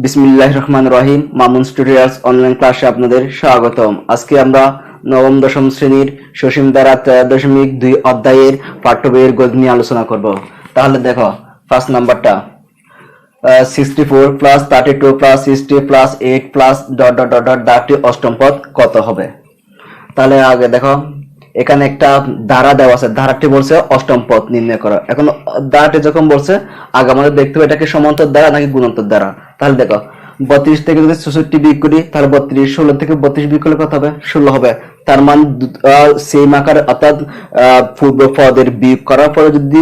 বিসমিল্লাহির রহমানির রহিম। Mamun's tutorials online ক্লাসে আপনাদের স্বাগতম। আজকে আমরা নবম দশম শ্রেণীর সসীম ধারা 13.2 অধ্যায়ের পাঠ্য বইয়ের গদ্য নিয়ে আলোচনা করব। তাহলে দেখো, ফার্স্ট নাম্বারটা 64 plus 32 plus 60 plus 8 plus dot dot dot dot দ্বারাটি অষ্টম পদ কত হবে? তাহলে আগে দেখো, এখানে একটা ধারা দেওয়া আছে, ধারাটি বলছে অষ্টম পদ নির্ণয় করো। এখন ধারাটি যখন বলছে, আগে আমাদের দেখতে হবে এটা কি সমান্তর দ্বারা নাকি গুণোত্তর দ্বারা। তাহলে দেখো, 32 থেকে যদি 64 বিয়োগ করি তাহলে 32, 16 থেকে 32 বিয়োগ করলে কত হবে? 16 হবে। তার মান সেম আকার, অর্থাৎ পূর্ব পদের বিয়োগ করার পরে যদি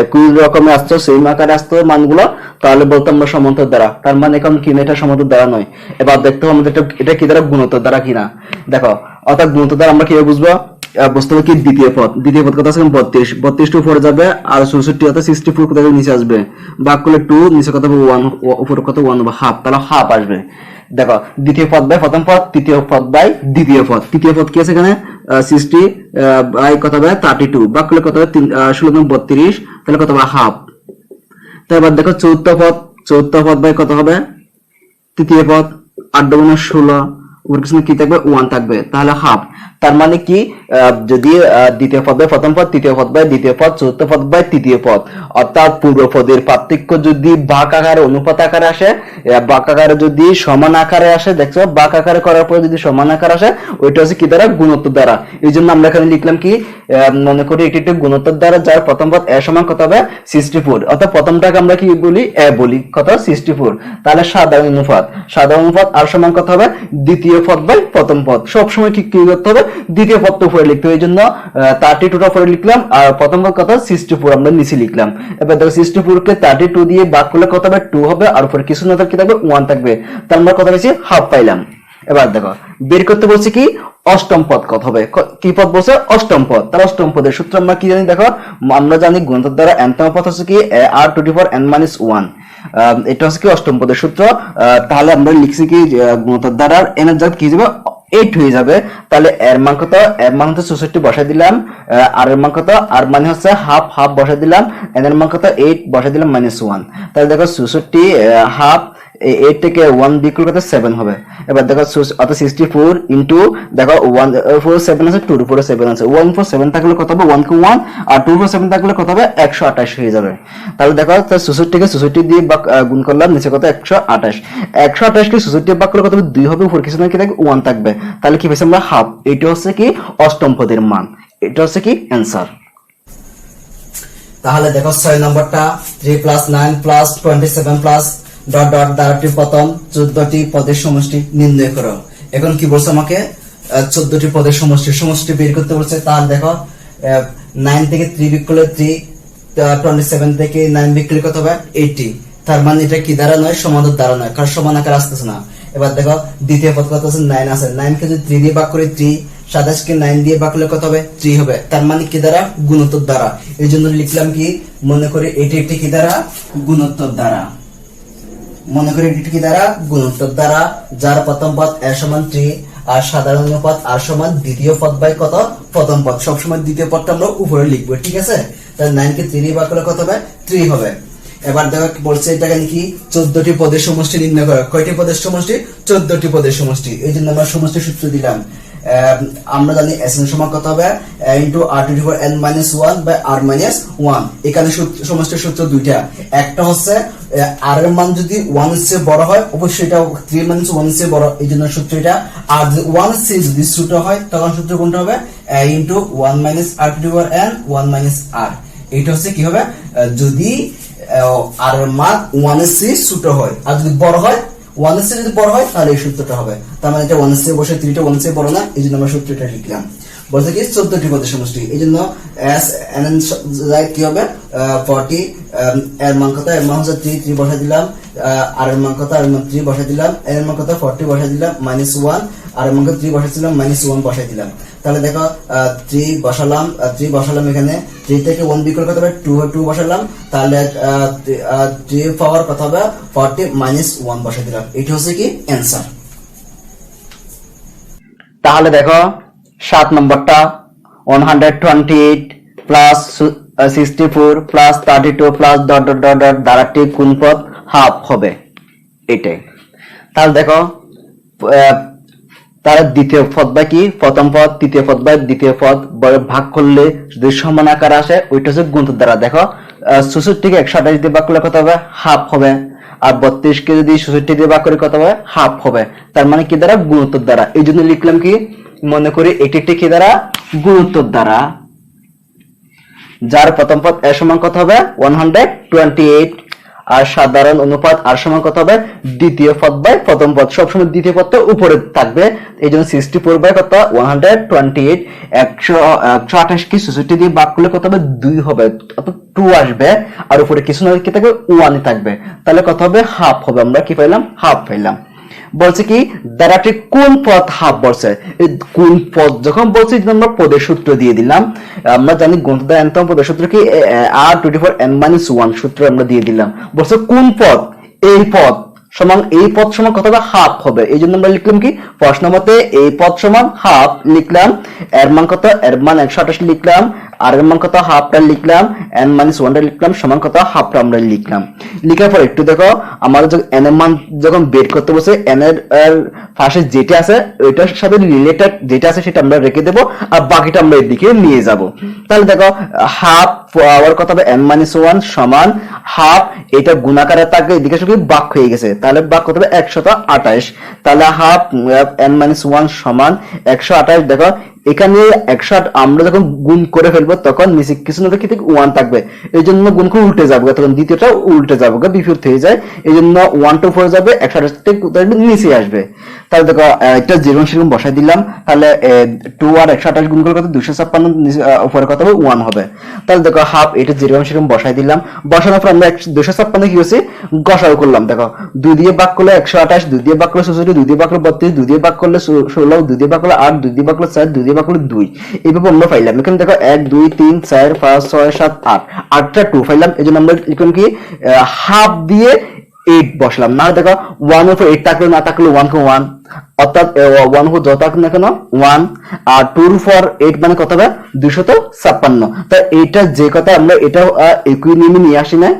একই রকমের আসতো, সেম আকারে আসতো মানগুলো, তাহলে বলতাম আমরা সমান্তর দ্বারা। তার মানে এখন কি, এটা সমান্তর দ্বারা নয়। এবার দেখতে হবে আমাদের এটা কি দ্বারা, গুণোত্তর দ্বারা কিনা। দেখো, অর্থাৎ গুণোত্তর দ্বারা আমরা কিভাবে বুঝবো? বুঝতে হবে কি, দ্বিতীয় পদ কত আছে? 32 টু উপরে যাবে, আর 64 অর্থাৎ 64 কোথা থেকে নিচে আসবে, ভাগ করলে 2, নিচে কত হবে 1, উপরে কত 1 হবে হাফ, তাহলে হাফ আসবে। দেখো, দ্বিতীয় পদ বাই প্রথম পদ, তৃতীয় পদ বাই দ্বিতীয় পদ। তৃতীয় পদ কি আছে এখানে? 60 বাই কত হবে 32, ভাগ করলে কত হবে 16 32, তাহলে কত হবে হাফ। তারপর দেখো চতুর্থ পদ বাই কত হবে? তৃতীয় পদ, 8 দুগুণে 16, উপর কিছু কি থাকবে? 1 থাকবে, তাহলে হাফ। তার মানে কি, যদি দ্বিতীয় পদ বাই প্রথম পদ, তৃতীয় পদ বাই দ্বিতীয় পদ, চতুর্থ পদ বাই তৃতীয় পদ, অর্থাৎ পূর্ব পদের পার্থক্য যদি ভাগ আকারে, অনুপাত আকারে আসে, ভাগ আকারে যদি সমান আকারে আসে, দেখছো ভাগ আকারে করার পরে যদি সমান আকার আসে, ওইটা হচ্ছে কি দ্বারা? গুণোত্তর দ্বারা। এই জন্য আমরা এখানে লিখলাম কি, মনে করি এটি একটি গুণোত্তর দ্বারা, যার প্রথম পদ এ সমান কত হবে? 64, অর্থাৎ প্রথমটাকে আমরা কি বলি? এ বলি, কত? 64। তাহলে সাধারণ অনুপাত আর সমান কত হবে? দ্বিতীয় পদ বাই প্রথম পদ। সবসময় কি করতে হবে? দ্বিতীয় পদটা উপরে লিখতে হবে। এই জন্য 32টা উপরে লিখলাম, আর প্রথম পদ কত? 64 আমরা নিচে লিখলাম। এবার দেখো, 64 কে 32 দিয়ে ভাগ করলে কত হবে? 2 হবে, আর উপরে কিছু না কি থাকবে? 1 থাকবে। তার আমরা কত পেয়েছি? হাফ পাইলাম। এবার দেখো, বের করতে বলছি কি, অষ্টম পদ কত হবে? কি পদ বলছে? অষ্টম পদ। তার অষ্টম পদের সূত্র আমরা কি জানি? দেখো, আমরা জানি গুণোত্তর দ্বারা n তম পদ হচ্ছে কি r to the power n-1। এটা হচ্ছে কি অষ্টম পদের সূত্র। তাহলে আমরা লিখছি কি, গুণোত্তর দ্বারা n এর জায়গায় কি যাবে? 8 হয়ে যাবে। তাহলে এর মান কত? এর মান হচ্ছে 64 বসাই দিলাম, আর এর মান কত? আর মানে হচ্ছে হাফ বসাই দিলাম, n এর মান কত? 8 বসাই দিলাম, -1। তাহলে দেখো 64 হাফ, 8 থেকে 1 বিয়োগ করলে কত? 7 হবে। এবার দেখো, অর্থাৎ 64 ইনটু, দেখো 1 4 7 আছে, 2 উপরে 7 আছে, 1 4 7 থাকলে কত হবে? 1 কে 1, আর 2 4 7 থাকলে কত হবে? 128 হয়ে যাবে। তাহলে দেখো, 64 কে 64 দিয়ে গুণ করলাম, নিচে কত? 128। 128 কে 64 দিয়ে ভাগ করলে কত হবে? 2 হবে, উপর কিছু না কি থাকবে? 1 থাকবে। তাহলে কি পেয়েছি আমরা? হাফ। এটা হচ্ছে কি অষ্টম পদের মান, এটা হচ্ছে কি অ্যানসার। তাহলে দেখো 6 নম্বরটা, 3 plus 9 plus 27 plus dot dot দ্বারাটি প্রথম 14টি পদের সমষ্টি নির্ণয় করো। এখন কি বলছে আমাকে? 14টি পদের সমষ্টি বের করতে বলছে। তাহলে দেখো, 9 থেকে 3 বিয়োগ করলে 3, 27 থেকে 9 বিয়োগ করলে কত হবে? 80। তার মানে এটা কি দ্বারা নয়? সমান্তর দ্বারা নয়, কারণ সমান আকার আসতেছে না। এবার দেখো, দ্বিতীয় পদ কত আছে? 9 আছে। 9 কে যদি 3 দিয়ে ভাগ করি 3, 27 কে 9 দিয়ে ভাগ করলে কত হবে? 3 হবে। তার মানে কি দ্বারা? গুণোত্তর দ্বারা। এই জন্য লিখলাম কি, মনে করি এটি একটি কি দ্বারা? গুণোত্তর দ্বারা। মনে করি এটি কি দ্বারা? গুণোত্তর দ্বারা, যার প্রথম পদ এ সমান 3, আর সাধারণ অনুপাত আর সমান দ্বিতীয় পদ বাই কত? প্রথম পদ। সবসময় দ্বিতীয় পদটা আমরা উপরে লিখবো, ঠিক আছে? তাহলে 9 কে 3 দিয়ে ভাগ করলে কত হবে? 3 হবে। এবার দেখো বলছে এটাকে কি 14টি পদের সমষ্টি নির্ণয় করা। কয়টি পদের সমষ্টি? 14টি পদের সমষ্টি। এই জন্য আমরা সমষ্টি সূত্র দিলাম। আমরা জানি s এর সমান কত হবে? Into r to the power n-1 by r-1। এখানে সমষ্টির সূত্র দুইটা। একটা হচ্ছে r এর মান যদি 1 এর চেয়ে বড় হয়, অবশ্যই এটা 3 - 1 এর চেয়ে বড়, এই জন্য সূত্র এটা। আর যদি 1 এর চেয়ে যদি ছোট হয়, তখন সূত্র কোনটা হবে? Into 1 - r to the power n 1 - r। এটা হচ্ছে কি হবে? যদি আর এর মান 1 এর চেয়ে ছোট হয়, আর যদি বড় হয়, 1 এর চেয়ে যদি বড় হয়, তাহলে এই সূত্রটা হবে। তার মানে এটা 1 এর চেয়ে বসে, 3টা 1 এর চেয়ে বড় না, এই জন্য আমরা সূত্রটা লিখলাম। বলতে কি 14টি পদের সমষ্টি। এই জন্য s n কি হবে? 40, এর মান কত? এর মান হচ্ছে 3 বসাই দিলাম, আর এর মান কত? আর এর মান 3 বসাই দিলাম, এর মান কত? 40 বসাই দিলাম, -1, আর এর মান 3 বসাইছিলাম, -1 বসাই দিলাম। তাহলে দেখো, 3 বসালাম এখানে, 3 থেকে 1 বিয়োগ করলে কত হবে? 2 বসালাম, তাহলে 3 পাওয়ার কত হবে? 40 -1 বসাই দিলাম। এটা হচ্ছে কি অ্যানসার। তাহলে দেখো 7 নম্বরটা, 128 plus 64 plus 32 plus dot dot dot dot দ্বারাটি কোন পদ? হাফ হবে। এটাই। তাহলে দেখো তার দ্বিতীয় পদ বা কি, প্রথম পদ, তৃতীয় পদ বা দ্বিতীয় পদ ভাগ করলে যদি সমান আকার আসে ওইটা হচ্ছে গুণিতক দ্বারা। দেখো 64কে 128 দিয়ে ভাগ করলে কত হবে, হাফ হবে। আর 32কে যদি 64 দিয়ে ভাগ করে কত হবে, হাফ হবে। তার মানে কি দ্বারা, গুণিতক দ্বারা। এই জন্য লিখলাম কি, মনে করি এটি একটি কি দ্বারা, গুণিতক দ্বারা, যার প্রথম পদ এর সমান কত হবে 128, আর সাধারণ অনুপাত আর সমান কত হবে, দ্বিতীয় পদ বাই প্রথম পদ। সবসময় দ্বিতীয় পদটা উপরে থাকবে, এই জন্য 64 বাই কত 128, 128 কি 64 দিয়ে ভাগ করলে কত হবে, 2 হবে, অর্থাৎ 2 আসবে। আর উপরে কিছু না কি থাকবে, 1 থাকবে, তাহলে কত হবে, হাফ হবে। আমরা কি পাইলাম, হাফ পাইলাম। বলছে কি দ্বারাটি কোন পদ হাফ বলছে, এই কোন পদ যখন বলছি আমরা পদের সূত্র দিয়ে দিলাম। আমরা জানি গুণিতক দ্বারা n তম পদের সূত্র কি, r⁴n-1 সূত্র আমরা দিয়ে দিলাম। বলছে কোন পদ, এই পদ সমান, এই পদ সমান কত হবে, হাফ হবে। এই জন্য আমরা লিখলাম কি, প্রশ্ন মতে এই পদ সমান হাফ লিখলাম, এর মান কত, এর মান 128 লিখলাম, আর এর মান কত, হাফটা লিখলাম, n-1টা লিখলাম, সমান কত, হাফটা আমরা লিখলাম। লিখার পর একটু দেখো আমাদের যখন n এর মান যখন বের করতে বসে, n এর পাশে যেটা আছে ওইটার সাথে রিলেটেড যেটা আছে সেটা আমরা রেখে দেবো, আর বাকিটা আমরা এদিকে নিয়ে যাব। তাহলে দেখো হাফ আবার কত হবে, n-1 সমান হাফ, এটা গুণাকারে থাকবে, এদিকে শুধু ভাগ হয়ে গেছে, তাহলে ভাগ কত হবে 128। তাহলে হাফ n-1 সমান 128। দেখো এখানে 108 আমরা যখন গুণ করে ফেলবো তখন নিচে কিছু না কি 1 থাকবে, এই জন্য গুণ করে উল্টে যাবে, তখন দ্বিতীয়টা উল্টে যাবে, বিপরীত হয়ে যায়, এই জন্য 1 টা উপরে যাবে, 128 নিচে আসবে। তাহলে দেখো এটা যেরকম সেরকম বসাই দিলাম, তাহলে 2 আর 128 গুণ করে কত, 256, উপরে কত হবে, 1 হবে। তাহলে দেখো হাফ এটা যেরকম সেরকম বসাই দিলাম, বসানোর পর আমরা 256 কি হচ্ছে, গসাগু করলাম। দেখো 2 দিয়ে ভাগ করলে 128, 2 দিয়ে ভাগ করলে 64, 2 দিয়ে ভাগ করলে 32, 2 দিয়ে ভাগ করলে 16, 2 দিয়ে ভাগ করলে 8, 2 দিয়ে ভাগ করলে 4, 2 দিয়ে ভাগ করলে 2, এইভাবে আমরা পাইলাম। এখানে দেখো 1 2 3 4 5 6 7 8, 8টা 2 পাইলাম। এই জন্য আমরা লিখলাম কি, হাফ দিয়ে 8 বসলাম। না দেখো 1 উপর 8 থাকলে, না থাকলে 1 কে 1, অর্থাৎ 1 উপর যত থাকুক না কেন 1, আর 2 উপর 8 মানে কত হবে, 256। তাই এইটা যে কথা আমরা এটা ইকুইনিমি নিয়ে আসি না,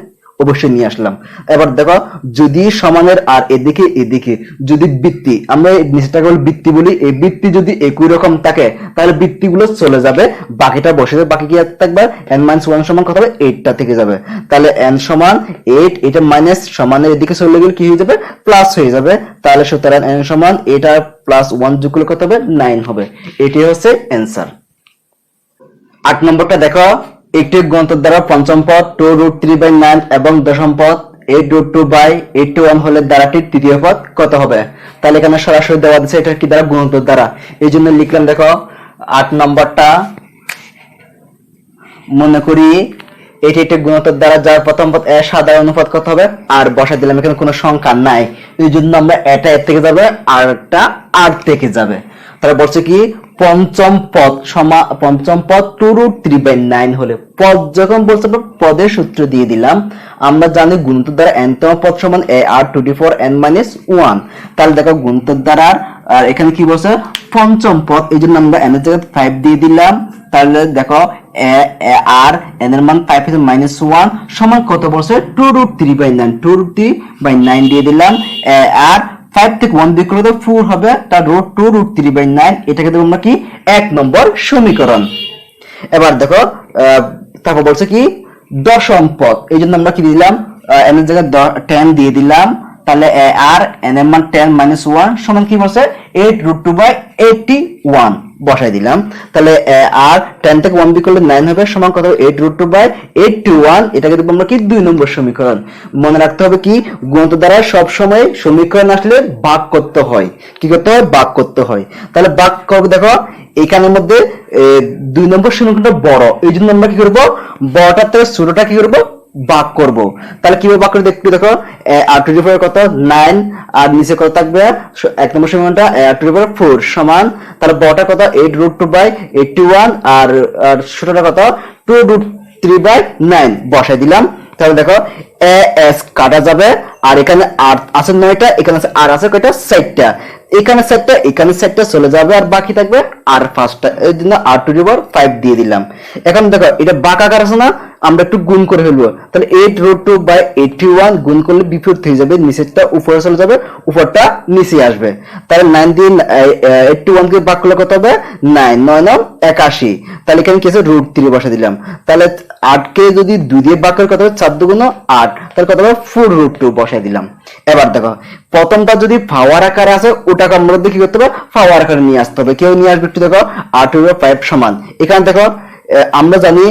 অবশ্যই নিয়ে আসলাম। এবার দেখো যদি সমানের আর এদিকে এদিকে যদি বৃত্তি, আমরা নিচেটাকে বৃত্তি বলি, এই বৃত্তি যদি একই রকম থাকে তাহলে বৃত্তিগুলো চলে যাবে, বাকিটা বসে যাবে, বাকি কি থাকবে, n-1 সমান কত হবে, 8টা থেকে যাবে। তাহলে n সমান 8, এটা মাইনাস সমানের এদিকে চলে গেলে কি হয়ে যাবে, প্লাস হয়ে যাবে। তাহলে সুতরাং n সমান 8 আর প্লাস 1 যোগ করলে কত হবে, 9 হবে। এটি হচ্ছে অ্যান্সার। 8 নম্বরটা দেখো, একটি গুণিতক দ্বারা পঞ্চম পদ 2√3/9 এবং দশম পদ 8√2/81 হলে দ্বারাটির তৃতীয় পদ কত হবে। তাহলে এখানে সরাসরি দেওয়া আছে এটা কি দ্বারা, গুণিতক দ্বারা। এই জন্য লিখলাম দেখো 8 নম্বরটা, মনে করি এটি একটি গুণিতক দ্বারা যার প্রথম পদ এর সাধারণ অনুপাত কত হবে, আর বসা দিলাম, এখানে কোনো সংখ্যা নাই, এই জন্য আমরা এটা এর থেকে যাবে আর একটা আর থেকে যাবে। তাহলে বলছে কি পঞ্চম পদ 2√3/9 হলে, পদ যখন বলছে পদের সূত্র দিয়ে দিলাম, আমরা জানি গুণিতক দ্বারা n তম পদ সমান r⁴n-1। তাহলে দেখো গুণিতক দ্বারা, আর এখানে কি বলছে পঞ্চম পদ, এই জন্য আমরা n এর জায়গায় 5 দিয়ে দিলাম। তাহলে দেখো আর n এর মান 5 থেকে -1 সমান কত বলছে, 2√3/9, 2√3/9 দিয়ে দিলাম। আর 5 থেকে 1 বিয়োগ করলে 4 হবে, তার রুট 2√3/9, এটাকে দেব আমরা কি 1 নম্বর সমীকরণ। এবার দেখো তারপর বলছে কি দশম পদ, এই জন্য আমরা কি দিলাম, n এর জায়গায় 10 দিয়ে দিলাম। তাহলে আর n এর মান 10 - 1 সমান কি বলছে, 8√2/81 বসাই দিলাম। তাহলে আর 10 থেকে 1 বিয়োগ করলে 9 হবে, সমান কত, 8√2/81। এটাকে দেব আমরা কি 2 নম্বর সমীকরণ। মনে রাখতে হবে কি গুণিতক দ্বারা সব সময় সমীকরণ আসলে ভাগ করতে হয়, কি করতে হয়, ভাগ করতে হয়। তাহলে ভাগ করব, দেখো এখানের মধ্যে 2 নম্বর সমীকরণটা বড়, এই জন্য আমরা কি করব, বড়টার থেকে ছোটটা কি করব, ভাগ করব। তাহলে কিভাবে ভাগ করে দেখতে, দেখো r⁴ কত 9, আর নিচে কত থাকবে 1 নম্বর সমীকরণটা r⁴ সমান, তাহলে বড়টা কত 8√2/81, আর ছোটটা কত 2√3/9 বসাই দিলাম। তাহলে দেখো s কাটা যাবে, আর এখানে r আছে 9টা, এখানে আছে r আছে কয়টা, 7টা, এখানে 7টা, এখানে 7টা চলে যাবে, আর বাকি থাকবে r 5টা, এই জন্য r⁵ দিয়ে দিলাম। এখন দেখো এটা বাঁক আকার আছে না, আমরা একটু গুণ করে ফেলবো। তাহলে 8√2/81 গুণ করলে বিপরীত হয়ে যাবে, নিচেরটা উপরে চলে যাবে, উপরটা নিচে আসবে। তাহলে 9 দিয়ে 81 কে ভাগ করলে কত হবে? 9 9 9 81। তাহলে এখানে কি আছে? √3 বসা দিলাম। তাহলে 8 কে যদি 2 দিয়ে ভাগ করে কত হবে? 4 2 8, তাহলে কত হবে? 4√2 বসাই দিলাম। এবার দেখো প্রথমটা যদি পাওয়ার আকারে আছে ওটাকে আমরা কি করতে হবে? পাওয়ার আকারে নিয়ে আসতে হবে। কেউ নিয়ে আসবে একটু দেখো, 8/5 সমান, এখানে দেখো আমরা জানি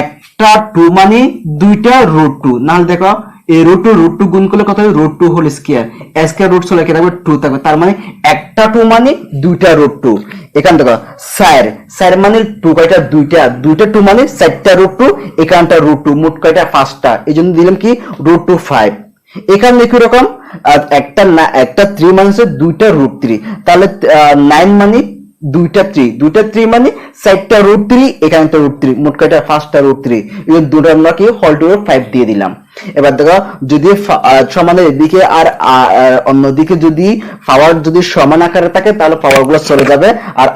একটা 2 মানে দুইটা √2, নাহলে দেখো এই √2 গুণ করলে কত হবে? √2 হোল স্কয়ার, স্কয়ার রুট চলে থাকবে 2 থাকবে, তার মানে একটা 2 মানে দুইটা √2। এখানে দেখো 4 মানে 2 কয়টা? দুইটা 2 মানে 4টা √2, এখানটা √2, মোট কয়টা? 5টা, এই জন্য দিলাম কি √2 5। এখানে কি রকম একটা 3 মানে হচ্ছে দুইটা √3, তাহলে 9 মানে দুইটা 3 মানে 4টা √3, এখানে একটা √3, মোট কয়টা? 5টা √3, এই দুটো আমরা কি হোল টু 5 দিয়ে দিলাম। এবার দেখো যদি সমানের এদিকে আর অন্যদিকে যদি পাওয়ার যদি সমান আকারে থাকে তাহলে পাওয়ার গুলো চলে যাবে,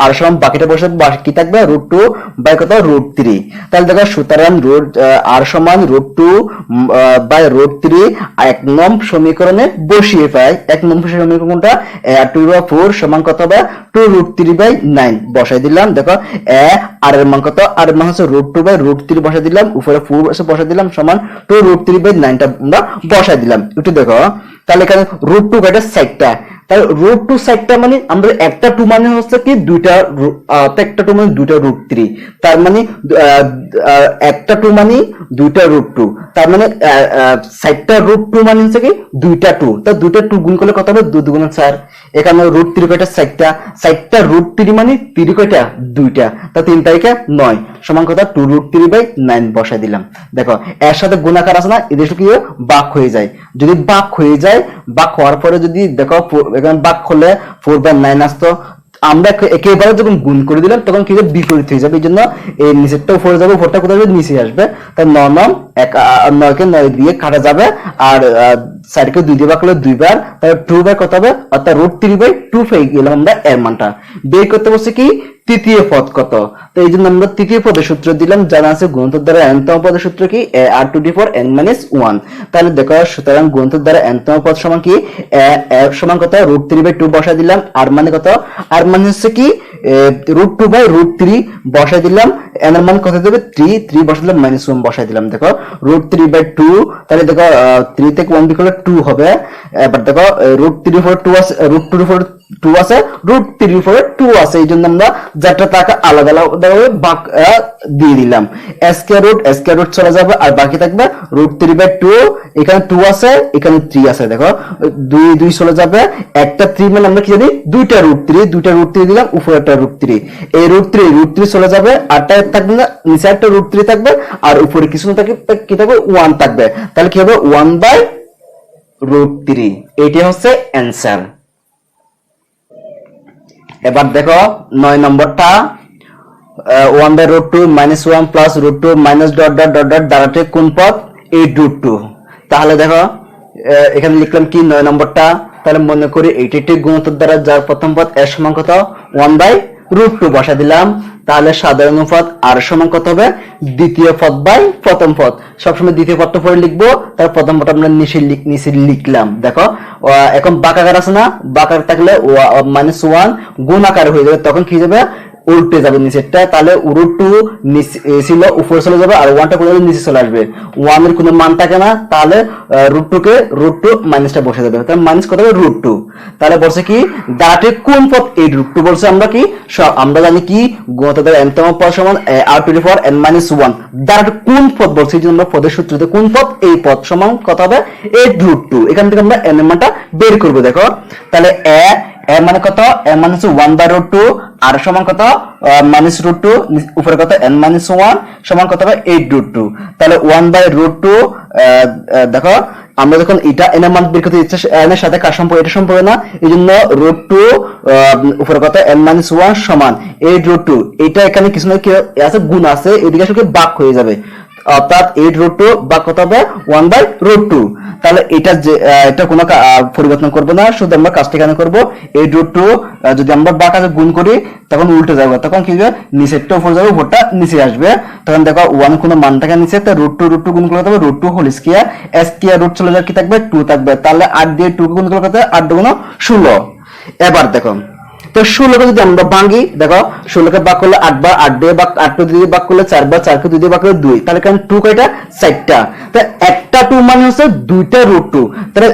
আর সমান বাকিটা বসে বাকি থাকবে √2 বাই কত? √3। তাহলে দেখো সুতরাং আর সমান √2 বাই √3 এক নম্বর সমীকরণে বসিয়ে পাই। এক নম্বর সমীকরণটা 2/4 সমান কত হবে? 2√3/9 বসাই দিলাম। দেখো আর এর মান কত? আর এর মান হচ্ছে √2 বাই √3 বসাই দিলাম, উপরে 4 বসাই দিলাম, সমান 2√3/9 টা আমরা বসাই দিলাম। একটু দেখো তাহলে এখানে √2 কয়টা? 4টা। তাহলে √2 4টা মানে আমরা একটা 2 মানে হচ্ছে কি দুইটা, একটা 2 মানে দুইটা √3, তার মানে একটা 2 মানে দুইটা √2, তার মানে 4টা √2 মানে হচ্ছে কি দুইটা 2, তা দুইটা 2 গুণ করলে কত হবে? 2 2 4। এখানে √3 কয়টা? 4টা √3 মানে 3 কয়টা? দুইটা, তা 3 তারিখে 9 সমান কত? 2√3/9 বসাই দিলাম। দেখো এর সাথে গুণাকার আছে না, এদের কি ভাগ হয়ে যায়। যদি ভাগ হয়ে যায়, ভাগ হওয়ার পরে যদি দেখো এখানে ভাগ করলে 4/9 আসতো, আমরা একেবারে যখন গুণ করে দিলাম তখন কি বিপরীত হয়ে যাবে, এই জন্য এই নিচেরটা উপরে যাবে, উপরটা কোথায় যাবে? নিচে আসবে। তাই 9 9কে 9 দিয়ে কাটা যাবে, আর 4কে 2 দিয়ে ভাগ করলে 2 বার, তাহলে 2 বাই কত হবে? অর্থাৎ √3/2 পেয়ে গেলাম আমরা এর মানটা। বের করতে বলছে কি তৃতীয় পদ কত, তো এই জন্য আমরা তৃতীয় পদের সূত্র দিলাম, জানা আছে গুণিতক দ্বারা n-তম পদের সূত্র কি? r⁴n-1। তাহলে দেখো সুতরাং গুণিতক দ্বারা n-তম পদ সমান কি? সমান কত? √3/2 বসাই দিলাম। আর মানে কত? আর মানে হচ্ছে কি √2/√3 বসাই দিলাম। n এর মান কত দেবে? 3 বসাই দিলাম, -1 বসাই দিলাম। দেখো √3/2, তাহলে দেখো 3 থেকে 1 বিয়োগ করলে 2 হবে। এবার দেখো √3/2 আছে, √2/2 আছে, √3/2 আছে, এই জন্য আমরা যারটা টাকা আলাদা আলাদা ভাগ দিয়ে দিলাম। স্কয়ার রুট চলে যাবে, আর বাকি থাকবে √3/2। এখানে 2 আছে, এখানে 3 আছে, দেখো 2 চলে যাবে, একটা 3 মানে আমরা কি জানি? দুইটা √3 দিলাম, উপরে একটা √3, এই √3 চলে যাবে, আরটা থাকবে না, নিচে একটা √3 থাকবে, আর উপরে কিছু না থাকবে, কি থাকবে? 1 থাকবে। তাহলে কি হবে? 1/√3। এইটা হচ্ছে অ্যান্সার। এবার দেখো 9 নম্বরটা, 1/√2 -1 plus √2 minus dot dot dot dot দ্বারাটি কোন পদ? 8√2। তাহলে দেখো এখানে লিখলাম কি 9 নম্বরটা, তাহলে মনে করি এইটা একটি গুণিতক দ্বারা যার প্রথম পদ এর সমান কত? 1/√2 বসা দিলাম। তাহলে সাধারণ পদ আর সমান কত হবে? দ্বিতীয় পদ বাই প্রথম পদ। সবসময় দ্বিতীয় পদটা পরে লিখবো, তার প্রথম পদ আমরা নিচে লিখলাম। দেখো এখন বাঁকাকার আছে না, বাঁকার থাকলে -1 গুণ আকার হয়ে যাবে, তখন কি যাবে? উল্টে যাবে নিচেরটা, তাহলে √2 ছিল উপরে চলে যাবে, আর 1টা কোথাও নিচে চলে আসবে। 1 এর কোনো মান থাকে না, তাহলে √2 মাইনাসটা বসে যাবে, তাহলে মাইনাস কত হবে? √2। তাহলে বলছে কি দাঁড়াতে কোন পদ? 8√2 বলছে। আমরা কি আমরা জানি কি গুণিতক দ্বারা n-তম পদ সমান r⁴n-1। দাঁড়াতে কোন পদ বলছে, এই জন্য আমরা পদের সূত্রতে কোন পদ? এই পদ সমান কত হবে? 8√2। এখান থেকে আমরা n এর মানটা বের করব। দেখো তাহলে এর মানে কত? এর মানে হচ্ছে 1/√2, আর সমান কত? -√2, উপরে কত? n-1 সমান কত হবে? 8√2। তাহলে 1/√2, দেখো আমরা যখন এটা n এর মান বের করতে ইচ্ছা, n এর সাথে কার সম্পর্ক? এটা সম্পর্ক না, এই জন্য √2 উপরে কত? n-1 সমান 8√2। এটা এখানে কিছু না কি আছে? গুণ আছে, এদিকে আসলে ভাগ হয়ে যাবে। অর্থাৎ 8√2 বা কত হবে 1/√2। তাহলে এটা কোনো পরিবর্তন করব না, শুধু আমরা কাজটা এখানে করব 8√2 যদি আমরা বাঁকা গুণ করি তখন উল্টে যাবে, তখন কি হবে নিচেরটা উপরে যাবে উপরটা নিচে আসবে। তখন দেখো 1 কোনো মান থাকে নিচে, তো √2 গুণ করলে হবে √2 হোল স্কয়ার, স্কয়ার রুট চলে যাবে কি থাকবে 2 থাকবে। তাহলে 8 দিয়ে 2 গুণ করলে কত 8 গুণ 16। এবার দেখো তো 16 কে যদি আমরা ভাঙি, দেখো 16 কে ভাগ করলে 8 বার, 8 দিয়ে ভাগ 8 কে 2 দিয়ে ভাগ করলে 4 বার, 4 কে 2 দিয়ে ভাগ করলে 2, তাহলে কারণ 2 কয়টা 4টা, তো একটা 2 মানে হচ্ছে 2টা √2, তাহলে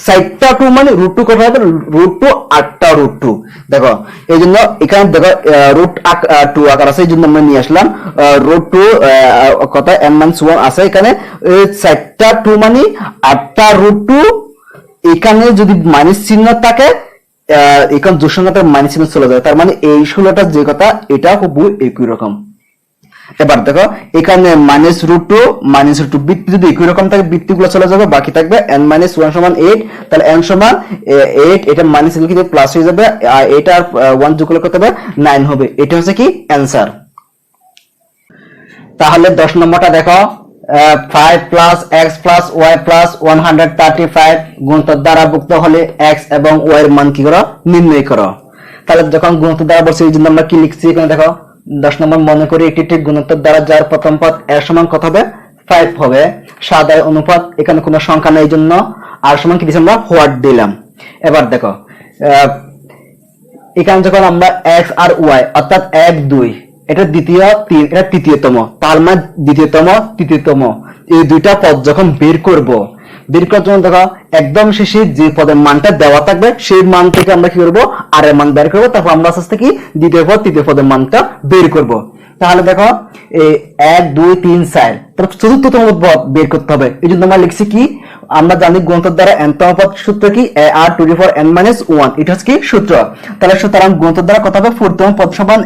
4টা 2 মানে √2 কত হবে √2 8টা √2। দেখো এইজন্য এখানে দেখো √2 আকার আছে, এইজন্য আমরা নিয়ে আসলাম √2 কত n-1 আছে এখানে, 4টা 2 মানে 8টা √2। এখানে যদি মাইনাস চিহ্ন থাকে এখন যোগসংখ্যাটা মাইনাস চিহ্ন চলে যায়, তার মানে এই 16টা যে কথা এটা খুব একই রকম। এবার দেখো এখানে -√2 বৃত্তি যদি একই রকম থাকে বৃত্তিগুলো চলে যাবে, বাকি থাকবে n-1 সমান 8, তাহলে n সমান 8, এটা মাইনাস লিখে দিয়ে প্লাস হয়ে যাবে, আর এটা আর 1 যোগ করলে কত হবে 9 হবে। এটা হচ্ছে কি অ্যানসার। তাহলে 10 নম্বরটা দেখো 5 plus x plus y plus 135 গুণিতক দ্বারা ভুক্ত হলে x এবং y এর মান কি করো নির্ণয় করো। তাহলে যখন গুণিতক দ্বারা বলছি এই জন্য আমরা কি লিখছি এখানে দেখো 10 নম্বর মনে করি একটি গুণিতক দ্বারা যার প্রথম পদ এর সমান কত হবে 5 হবে, সাদায় অনুপাত এখানে কোনো সংখ্যা নেই, এই জন্য আর সমান কি দিলাম আমরা হোয়াট দিলাম। এবার দেখো এখানে যখন আমরা x আর y অর্থাৎ 1 2 এটা দ্বিতীয় 3 এটা তৃতীয়তম, তার মানে দ্বিতীয়তম তৃতীয়তম এই দুইটা পদ যখন বের করার জন্য দেখো একদম শেষে যে পদের মানটা দেওয়া থাকবে সেই মান থেকে আমরা কি করব আর এর মান বের করব, তারপর আমরা আস্তে আস্তে কি দ্বিতীয় পদ তৃতীয় পদের মানটা বের করব। তাহলে দেখো এই 1 2 3 4 তারপর চতুর্থতম পদ বের করতে হবে, এই জন্য আমরা লিখছি কি আমরা জানি গুণিতক দ্বারা n-তম পদ সূত্র কি ar to the power n-1, এটা হচ্ছে কি সূত্র। তাহলে সুতরাং গুণিতক দ্বারা কত হবে 4তম পদ সমান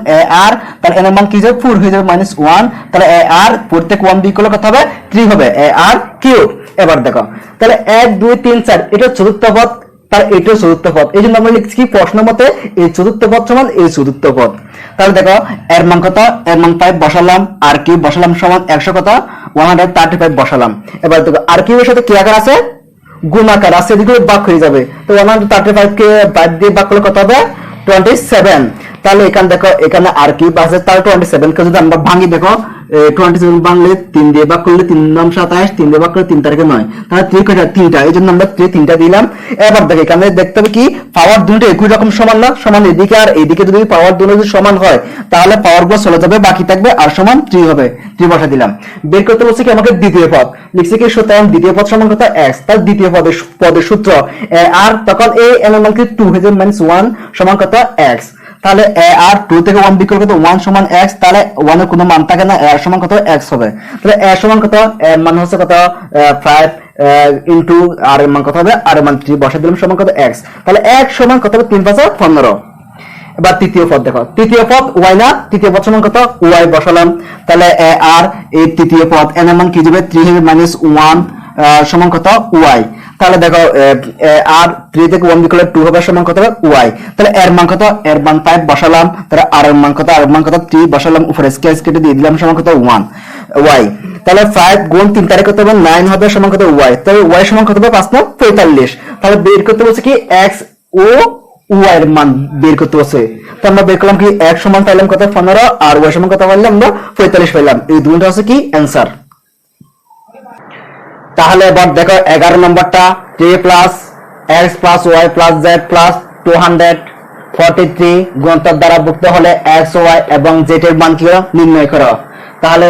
ar, তাহলে n এর মান কি যাবে 4 হয়ে যাবে -1, তাহলে ar 4 থেকে 1 বিয়োগ করলে কত হবে 3 হবে ar কিউব। এবার দেখো তাহলে 1 2 3 4 এটা চতুর্থ পদ, তার এটাও চতুর্থ পদ, এই জন্য আমরা লিখছি কি প্রশ্ন মতে এই চতুর্থ পদ সমান এই চতুর্থ পদ। তাহলে দেখো এর মান কত, এর মান 5 বসালাম, আর কিউব বসালাম সমান 100 কত 135 বসালাম। এবার দেখো আর কিউবের সাথে কি আকার আছে গুণাকার আছে, এদিকে ভাগ হয়ে যাবে, তো 135 কে 5 দিয়ে ভাগ করলে কত হবে 27। তাহলে এখানে দেখো এখানে আর কিউব আছে, তাহলে 27 কে যদি আমরা ভাঙি দেখো 27 ভাঙলে 3 দিয়ে ভাগ করলে 3 9 27, 3 দিয়ে ভাগ করলে 3 তারিখে 9, তাহলে 3 কয়টা 3টা, এই জন্য আমরা 3টা দিলাম। এবার দেখো এখানে দেখতে হবে কি পাওয়ার দুটো একই রকম সমান না, সমান এদিকে আর এদিকে যদি পাওয়ার দুটো যদি সমান হয় তাহলে পাওয়ার গুলো চলে যাবে, বাকি থাকবে আর সমান 3 হবে, 3 বসা দিলাম। বের করতে বলছি কি আমাকে দ্বিতীয় পদ, লিখছি কি সুতরাং দ্বিতীয় পদ সমান কত x, তার দ্বিতীয় পদের সূত্র আর তখন এই n এর মান কি 2 হয়ে যাবে -1 সমান কত x, তাহলে আর 2 থেকে 1 বিয়োগ করলে কত 1 সমান x, তাহলে 1 এর কোনো মান থাকে না, আর সমান কত x হবে। তাহলে a সমান কত এর মান হচ্ছে কত 5 ইনটু আর এর মান কত হবে আর এর মান 3 বসা দিলাম সমান কত x, তাহলে x সমান কত হবে 3 5 15। এবার তৃতীয় পদ দেখো তৃতীয় পদ y না, তৃতীয় পদ সমান কত y বসালাম, তাহলে আর এই তৃতীয় পদ n এর মান কি হবে 3 হবে -1 সমান কত y, তাহলে দেখো আর 3 থেকে 1 বিয়োগ করলে 2 হবে সমান কত হবে y, তাহলে এর মান কত এর মান 5 বসালাম, তাহলে আর এর মান কত আর এর মান কত 3 বসালাম, উপরে স্কয়ার কেটে দিয়ে দিলাম সমান কত 1 y, তাহলে 5 গুণ 3 তারিখ কত হবে 9 হবে সমান কত y, তাহলে y সমান কত হবে 5 9 45। তাহলে বের করতে বলছে কি x ও y এর মান বের করতে বলছে, তো আমরা বের করলাম কি x সমান পাইলাম কত 15 আর y সমান কত পাইলাম আমরা 45 পাইলাম, এই দুটোটা হচ্ছে কি অ্যানসার। তাহলে এবার দেখো 11 নম্বরটা 3 plus x plus y plus z plus 243 গুণিতক দ্বারা ভুক্ত হলে x y এবং z এর মান কি নির্ণয় করো। তাহলে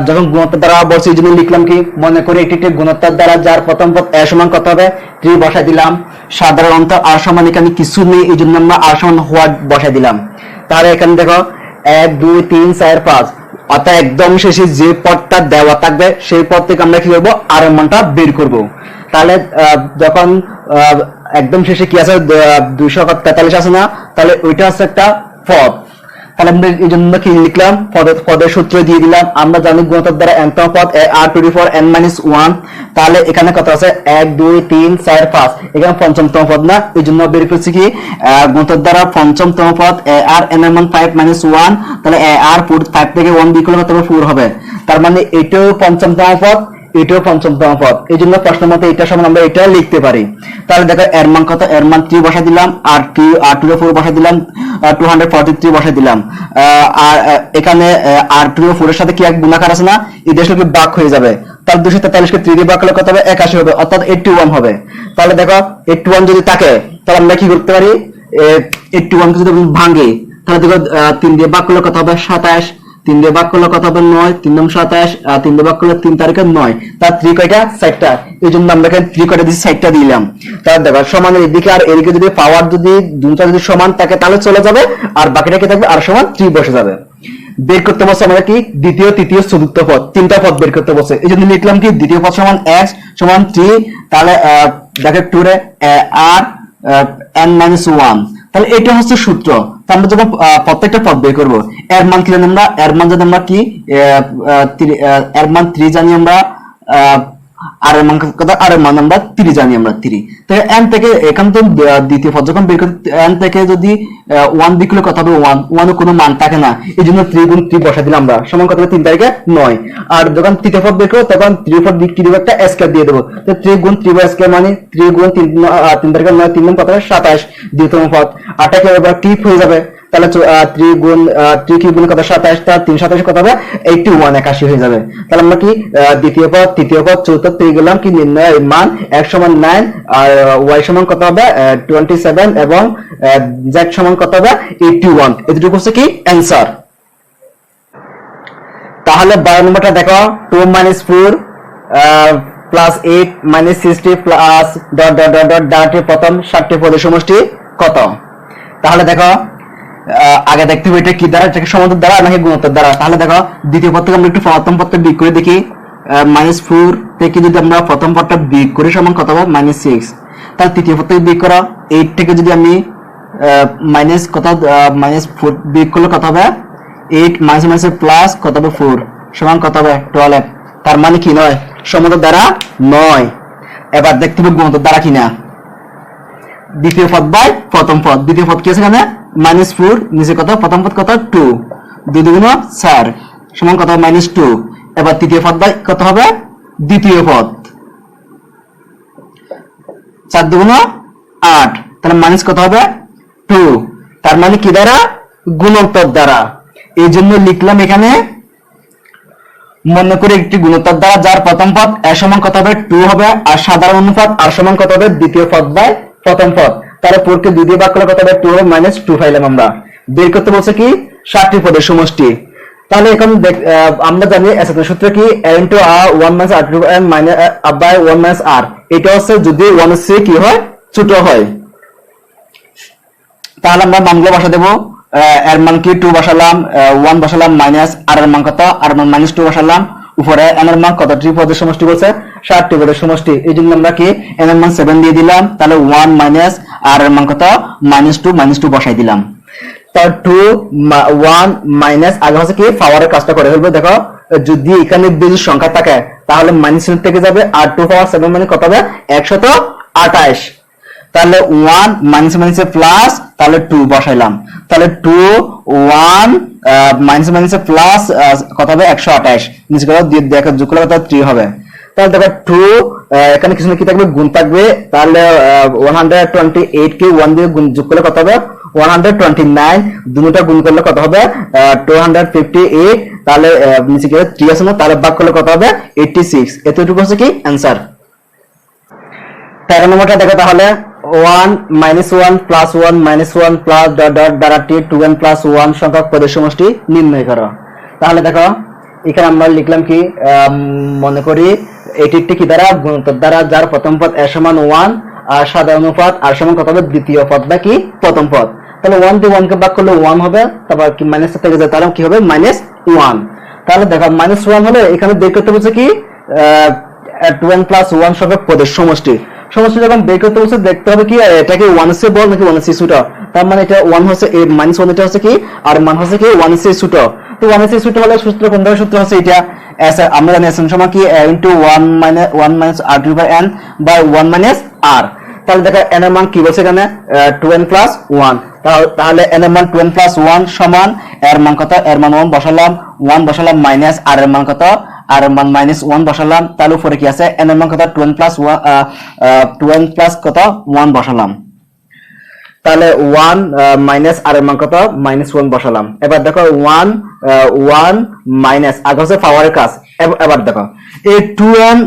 যখন গুণিতক দ্বারা বলছি এই জন্য লিখলাম কি মনে করি একটি গুণিতক দ্বারা যার প্রথম পদ a সমান কত হবে 3 বসাই দিলাম, সাধারণত r সমান এখানে কিছু নেই এই জন্য আমরা r সমান হোয়াট বসাই দিলাম। তাহলে এখানে দেখো 1 2 3 4 5 অর্থাৎ একদম শেষে যে পদটা দেওয়া থাকবে সেই পদ থেকে আমরা কি করব আর এর মানটা বের করব। তাহলে যখন একদম শেষে কি আছে 243 আছে না, তাহলে ওইটা হচ্ছে একটা পদ, তাহলে আমরা এই জন্য কি লিখলাম, পদের সূত্র দিয়ে দিলাম। আমরা জানি গুণিতক দ্বারা n তম পদ r to the power n minus 1। তাহলে এখানে কত আছে 1 2 3 4 5, এখানে পঞ্চমতম পদ না, এই জন্য বের করছি কি গুণিতক দ্বারা পঞ্চমতম পদ r n এর মান 5 মাইনাস 1। তাহলে r 5 থেকে 1 বিয়োগ করলে কত হবে 4 হবে। তার মানে এটাও পঞ্চমতম পদ, এটাও পঞ্চমতম পদ, এই জন্য প্রশ্ন মতে এটা সমান আমরা এটা লিখতে পারি। তাহলে দেখো এর মান কত, এর মান 3 বসাই দিলাম, আর 2 এর 4 বসাই দিলাম, 243 বসাই দিলাম। আর এখানে আর 2 এর 4 এর সাথে কি এক গুণাকার আছে না, এই দেশে কি ভাগ হয়ে যাবে। তাহলে 243 কে 3 দিয়ে ভাগ করলে কত হবে 81 হবে, অর্থাৎ 81 হবে। তাহলে দেখো 81 যদি থাকে তাহলে আমরা কি করতে পারি, 81 কে যদি ভাঙি তাহলে দেখো 3 দিয়ে ভাগ করলে কত হবে 27, 3 দিয়ে ভাগ করলে কত হবে 9, 3 9 27, আর 3 দিয়ে ভাগ করলে 3 তারিখে 9, তার 3 কয়টা 60টা, এই জন্য আমরা এখানে 3 কয়টা দিয়েছি 60টা দিলাম। তাহলে দেখো সমানের এদিকে আর এদিকে যদি পাওয়ার যদি দুটো যদি সমান থাকে তাহলে চলে যাবে, আর বাকিটা কি থাকবে আর সমান 3 বসে যাবে। বের করতে বলছে আমরা কি দ্বিতীয় তৃতীয় চতুর্থ পদ, তিনটা পদ বের করতে বলছে, এই জন্য লিখলাম কি দ্বিতীয় পদ সমান x সমান 3। তাহলে দেখো 2 রে r n minus 1, তাহলে এটা হচ্ছে সূত্র। আমরা যখন প্রত্যেকটা পদ বের করব, এর মান কি জানি আমরা, এর মান জানি আমরা কি এর মান 3 জানি আমরা, আর এর মান কত, আর এর মান আমরা 3 জানি আমরা 3। তাহলে n থেকে এখান থেকে দ্বিতীয় পদ যখন বের করি n থেকে যদি 1 বিয়োগ করলে কত হবে 1, 1 এর কোনো মান থাকে না, এই জন্য 3 গুণ 3 বসাই দিলাম আমরা, সমান কত হবে 3 তারিখে 9। আর যখন তৃতীয় পদ বের করব তখন 3 পদ কি দেব, একটা স্কয়ার দিয়ে দেব। তো 3 গুণ 3 বাই স্কয়ার মানে 3 গুণ 3 তারিখে 9, 3 গুণ কত হবে 27, দ্বিতীয় পদ। আটা কি এবার কি হয়ে যাবে, তাহলে 3 গুণ 3 কি গুণ কত 27, তার 3 27 কত হবে 81, 81 হয়ে যাবে। তাহলে আমরা কি দ্বিতীয় পদ তৃতীয় পদ চতুর্থ পেয়ে গেলাম কি নির্ণয় মান, x সমান 9 আর y সমান কত হবে 27 এবং z সমান কত হবে 81, এটুকু হচ্ছে কি অ্যানসার। তাহলে 12 নম্বরটা দেখো 2 - 4 plus 8 - 60 plus dot dot dot dot ডাটে প্রথম 60টি পদের সমষ্টি কত। তাহলে দেখো আগে দেখতে হবে এটা কি দ্বারা, এটাকে সমান্তর দ্বারা নাকি গুণোত্তর দ্বারা। তাহলে দেখো দ্বিতীয় পদ থেকে আমরা একটু প্রথম পদটা বিয়োগ করে দেখি, -4 থেকে যদি আমরা প্রথম পদটা বিয়োগ করি সমান কত হবে -6। তাহলে তৃতীয় পদ থেকে বিয়োগ করা 8 থেকে যদি আমি মাইনাস কত -4 বিয়োগ করলে কত হবে 8 মাইনাস প্লাস কত হবে 4 সমান কত হবে 12। তার মানে কি নয়, সমান্তর দ্বারা নয়। এবার দেখতে হবে গুণোত্তর দ্বারা কিনা। দ্বিতীয় পদ বাই প্রথম পদ, দ্বিতীয় পদ কি আছে এখানে -4, নিচে কত প্রথম পদ কত 2, 2 দুগুণ 4 সমান কত -2। এবার তৃতীয় পদ বাই কত হবে দ্বিতীয় পদ, 4 দুগুণ 8, তাহলে মাইনাস কত হবে 2। তার মানে কি দ্বারা গুণোত্তর দ্বারা। এই জন্য লিখলাম এখানে মনে করে একটি গুণোত্তর দ্বারা যার প্রথম পদ এর সমান কত হবে 2 হবে, আর সাধারণ অনুপাত আর সমান কত হবে দ্বিতীয় পদ বাই প্রথম পদ। তাহলে 4 কে 2 দিয়ে ভাগ করলে কত হবে 2 হবে -2 পাইলাম আমরা। বের করতে বলছে কি 60টি পদের সমষ্টি। তাহলে এখন আমরা জানি এসএসএর সূত্র কি a * r 1 - r * n by 1 - r, এটা হচ্ছে যদি 1 এর চেয়ে কি হয় ছোট হয়। তাহলে আমরা মানগুলো বসা দেব, এর মান কি 2 বসালাম, 1 বসালাম, মাইনাস আর এর মান কত, আর এর মান -2 বসালাম, উপরে n এর মান কত, টি পদের সমষ্টি বলছে 60টি পদের সমষ্টি, এই জন্য আমরা কি n এর মান 7 দিয়ে দিলাম। তাহলে 1 মাইনাস আর এর মান কত -2 বসাই দিলাম। তার 2 1 মাইনাস আগে হচ্ছে কি পাওয়ারের কাজটা করে ফেলবো। দেখো যদি এখানে বেশি সংখ্যা থাকে তাহলে মাইনাস থেকে যাবে, আর 2 পাওয়ার 7 মানে কত হবে 128। তাহলে 1 মাইনাস প্লাস, তাহলে 2 বসাইলাম। তাহলে 2 1 মাইনাস প্লাস কত হবে 128, নিচে করে দিয়ে দেখো যোগ করলে কত 3 হবে। তাহলে দেখো 2 এখানে কিছু না কি থাকবে গুণ থাকবে, তাহলে 128 কে 1 দিয়ে গুণ যোগ করলে কত হবে 129, দুটোটা গুণ করলে কত হবে 258। তাহলে নিচে করে 3 আছে না, তাহলে ভাগ করলে কত হবে 86। এতটুকু হচ্ছে কি অ্যানসার। 13 নম্বরটা দেখো তাহলে 1 - 1 + 1 - 1 প্লাস ডট ডট দ্বারা 2n + 1 সংখ্যক পদের সমষ্টি নির্ণয় করো। তাহলে দেখো এখানে আমরা লিখলাম কি মনে করি এটি একটি কি দ্বারা গুণোত্তর দ্বারা যার প্রথম পদ এর সমান 1 আর সাধারণ অনুপাত আর সমান কত হবে দ্বিতীয় পদ বা কি প্রথম পদ। তাহলে 1 দিয়ে 1 কে ভাগ করলে 1 হবে, তারপর কি মাইনাস থেকে যায়, তাহলে কি হবে -1। তাহলে দেখো -1 হলে এখানে বের করতে বলছে কি 2n + 1 সংখ্যক পদের সমষ্টি। সমষ্টি যখন বের করতে বলছে দেখতে হবে কি এটা কি 1 এর চেয়ে বড় নাকি 1 এর চেয়ে ছোট। তার মানে এটা 1 হচ্ছে -1 এটা হচ্ছে কি, আর মান হচ্ছে কি 1 এর ছোট। তো 1 এর ছোট হলে সূত্র কোনটা সূত্র হচ্ছে এটা s, আমরা জানি s সমান কি a * 1 - r/n বাই 1 - r। তাহলে দেখো n এর মান কি বলছে এখানে 2n + 1, তাহলে n এর মান 2n + 1 সমান এর মান কত, এর মান 1 বসালাম, 1 বসালাম মাইনাস r এর মান কত, r এর মান -1 বসালাম, তাহলে উপরে কি আছে n এর মান কত 2n + 1 2n প্লাস কত 1 বসালাম, তাহলে 1 মাইনাস r এর মান কত -1 বসালাম। এবার দেখো 1 মাইনাস, আগে হচ্ছে পাওয়ারের কাজ। এবার দেখো এই 2n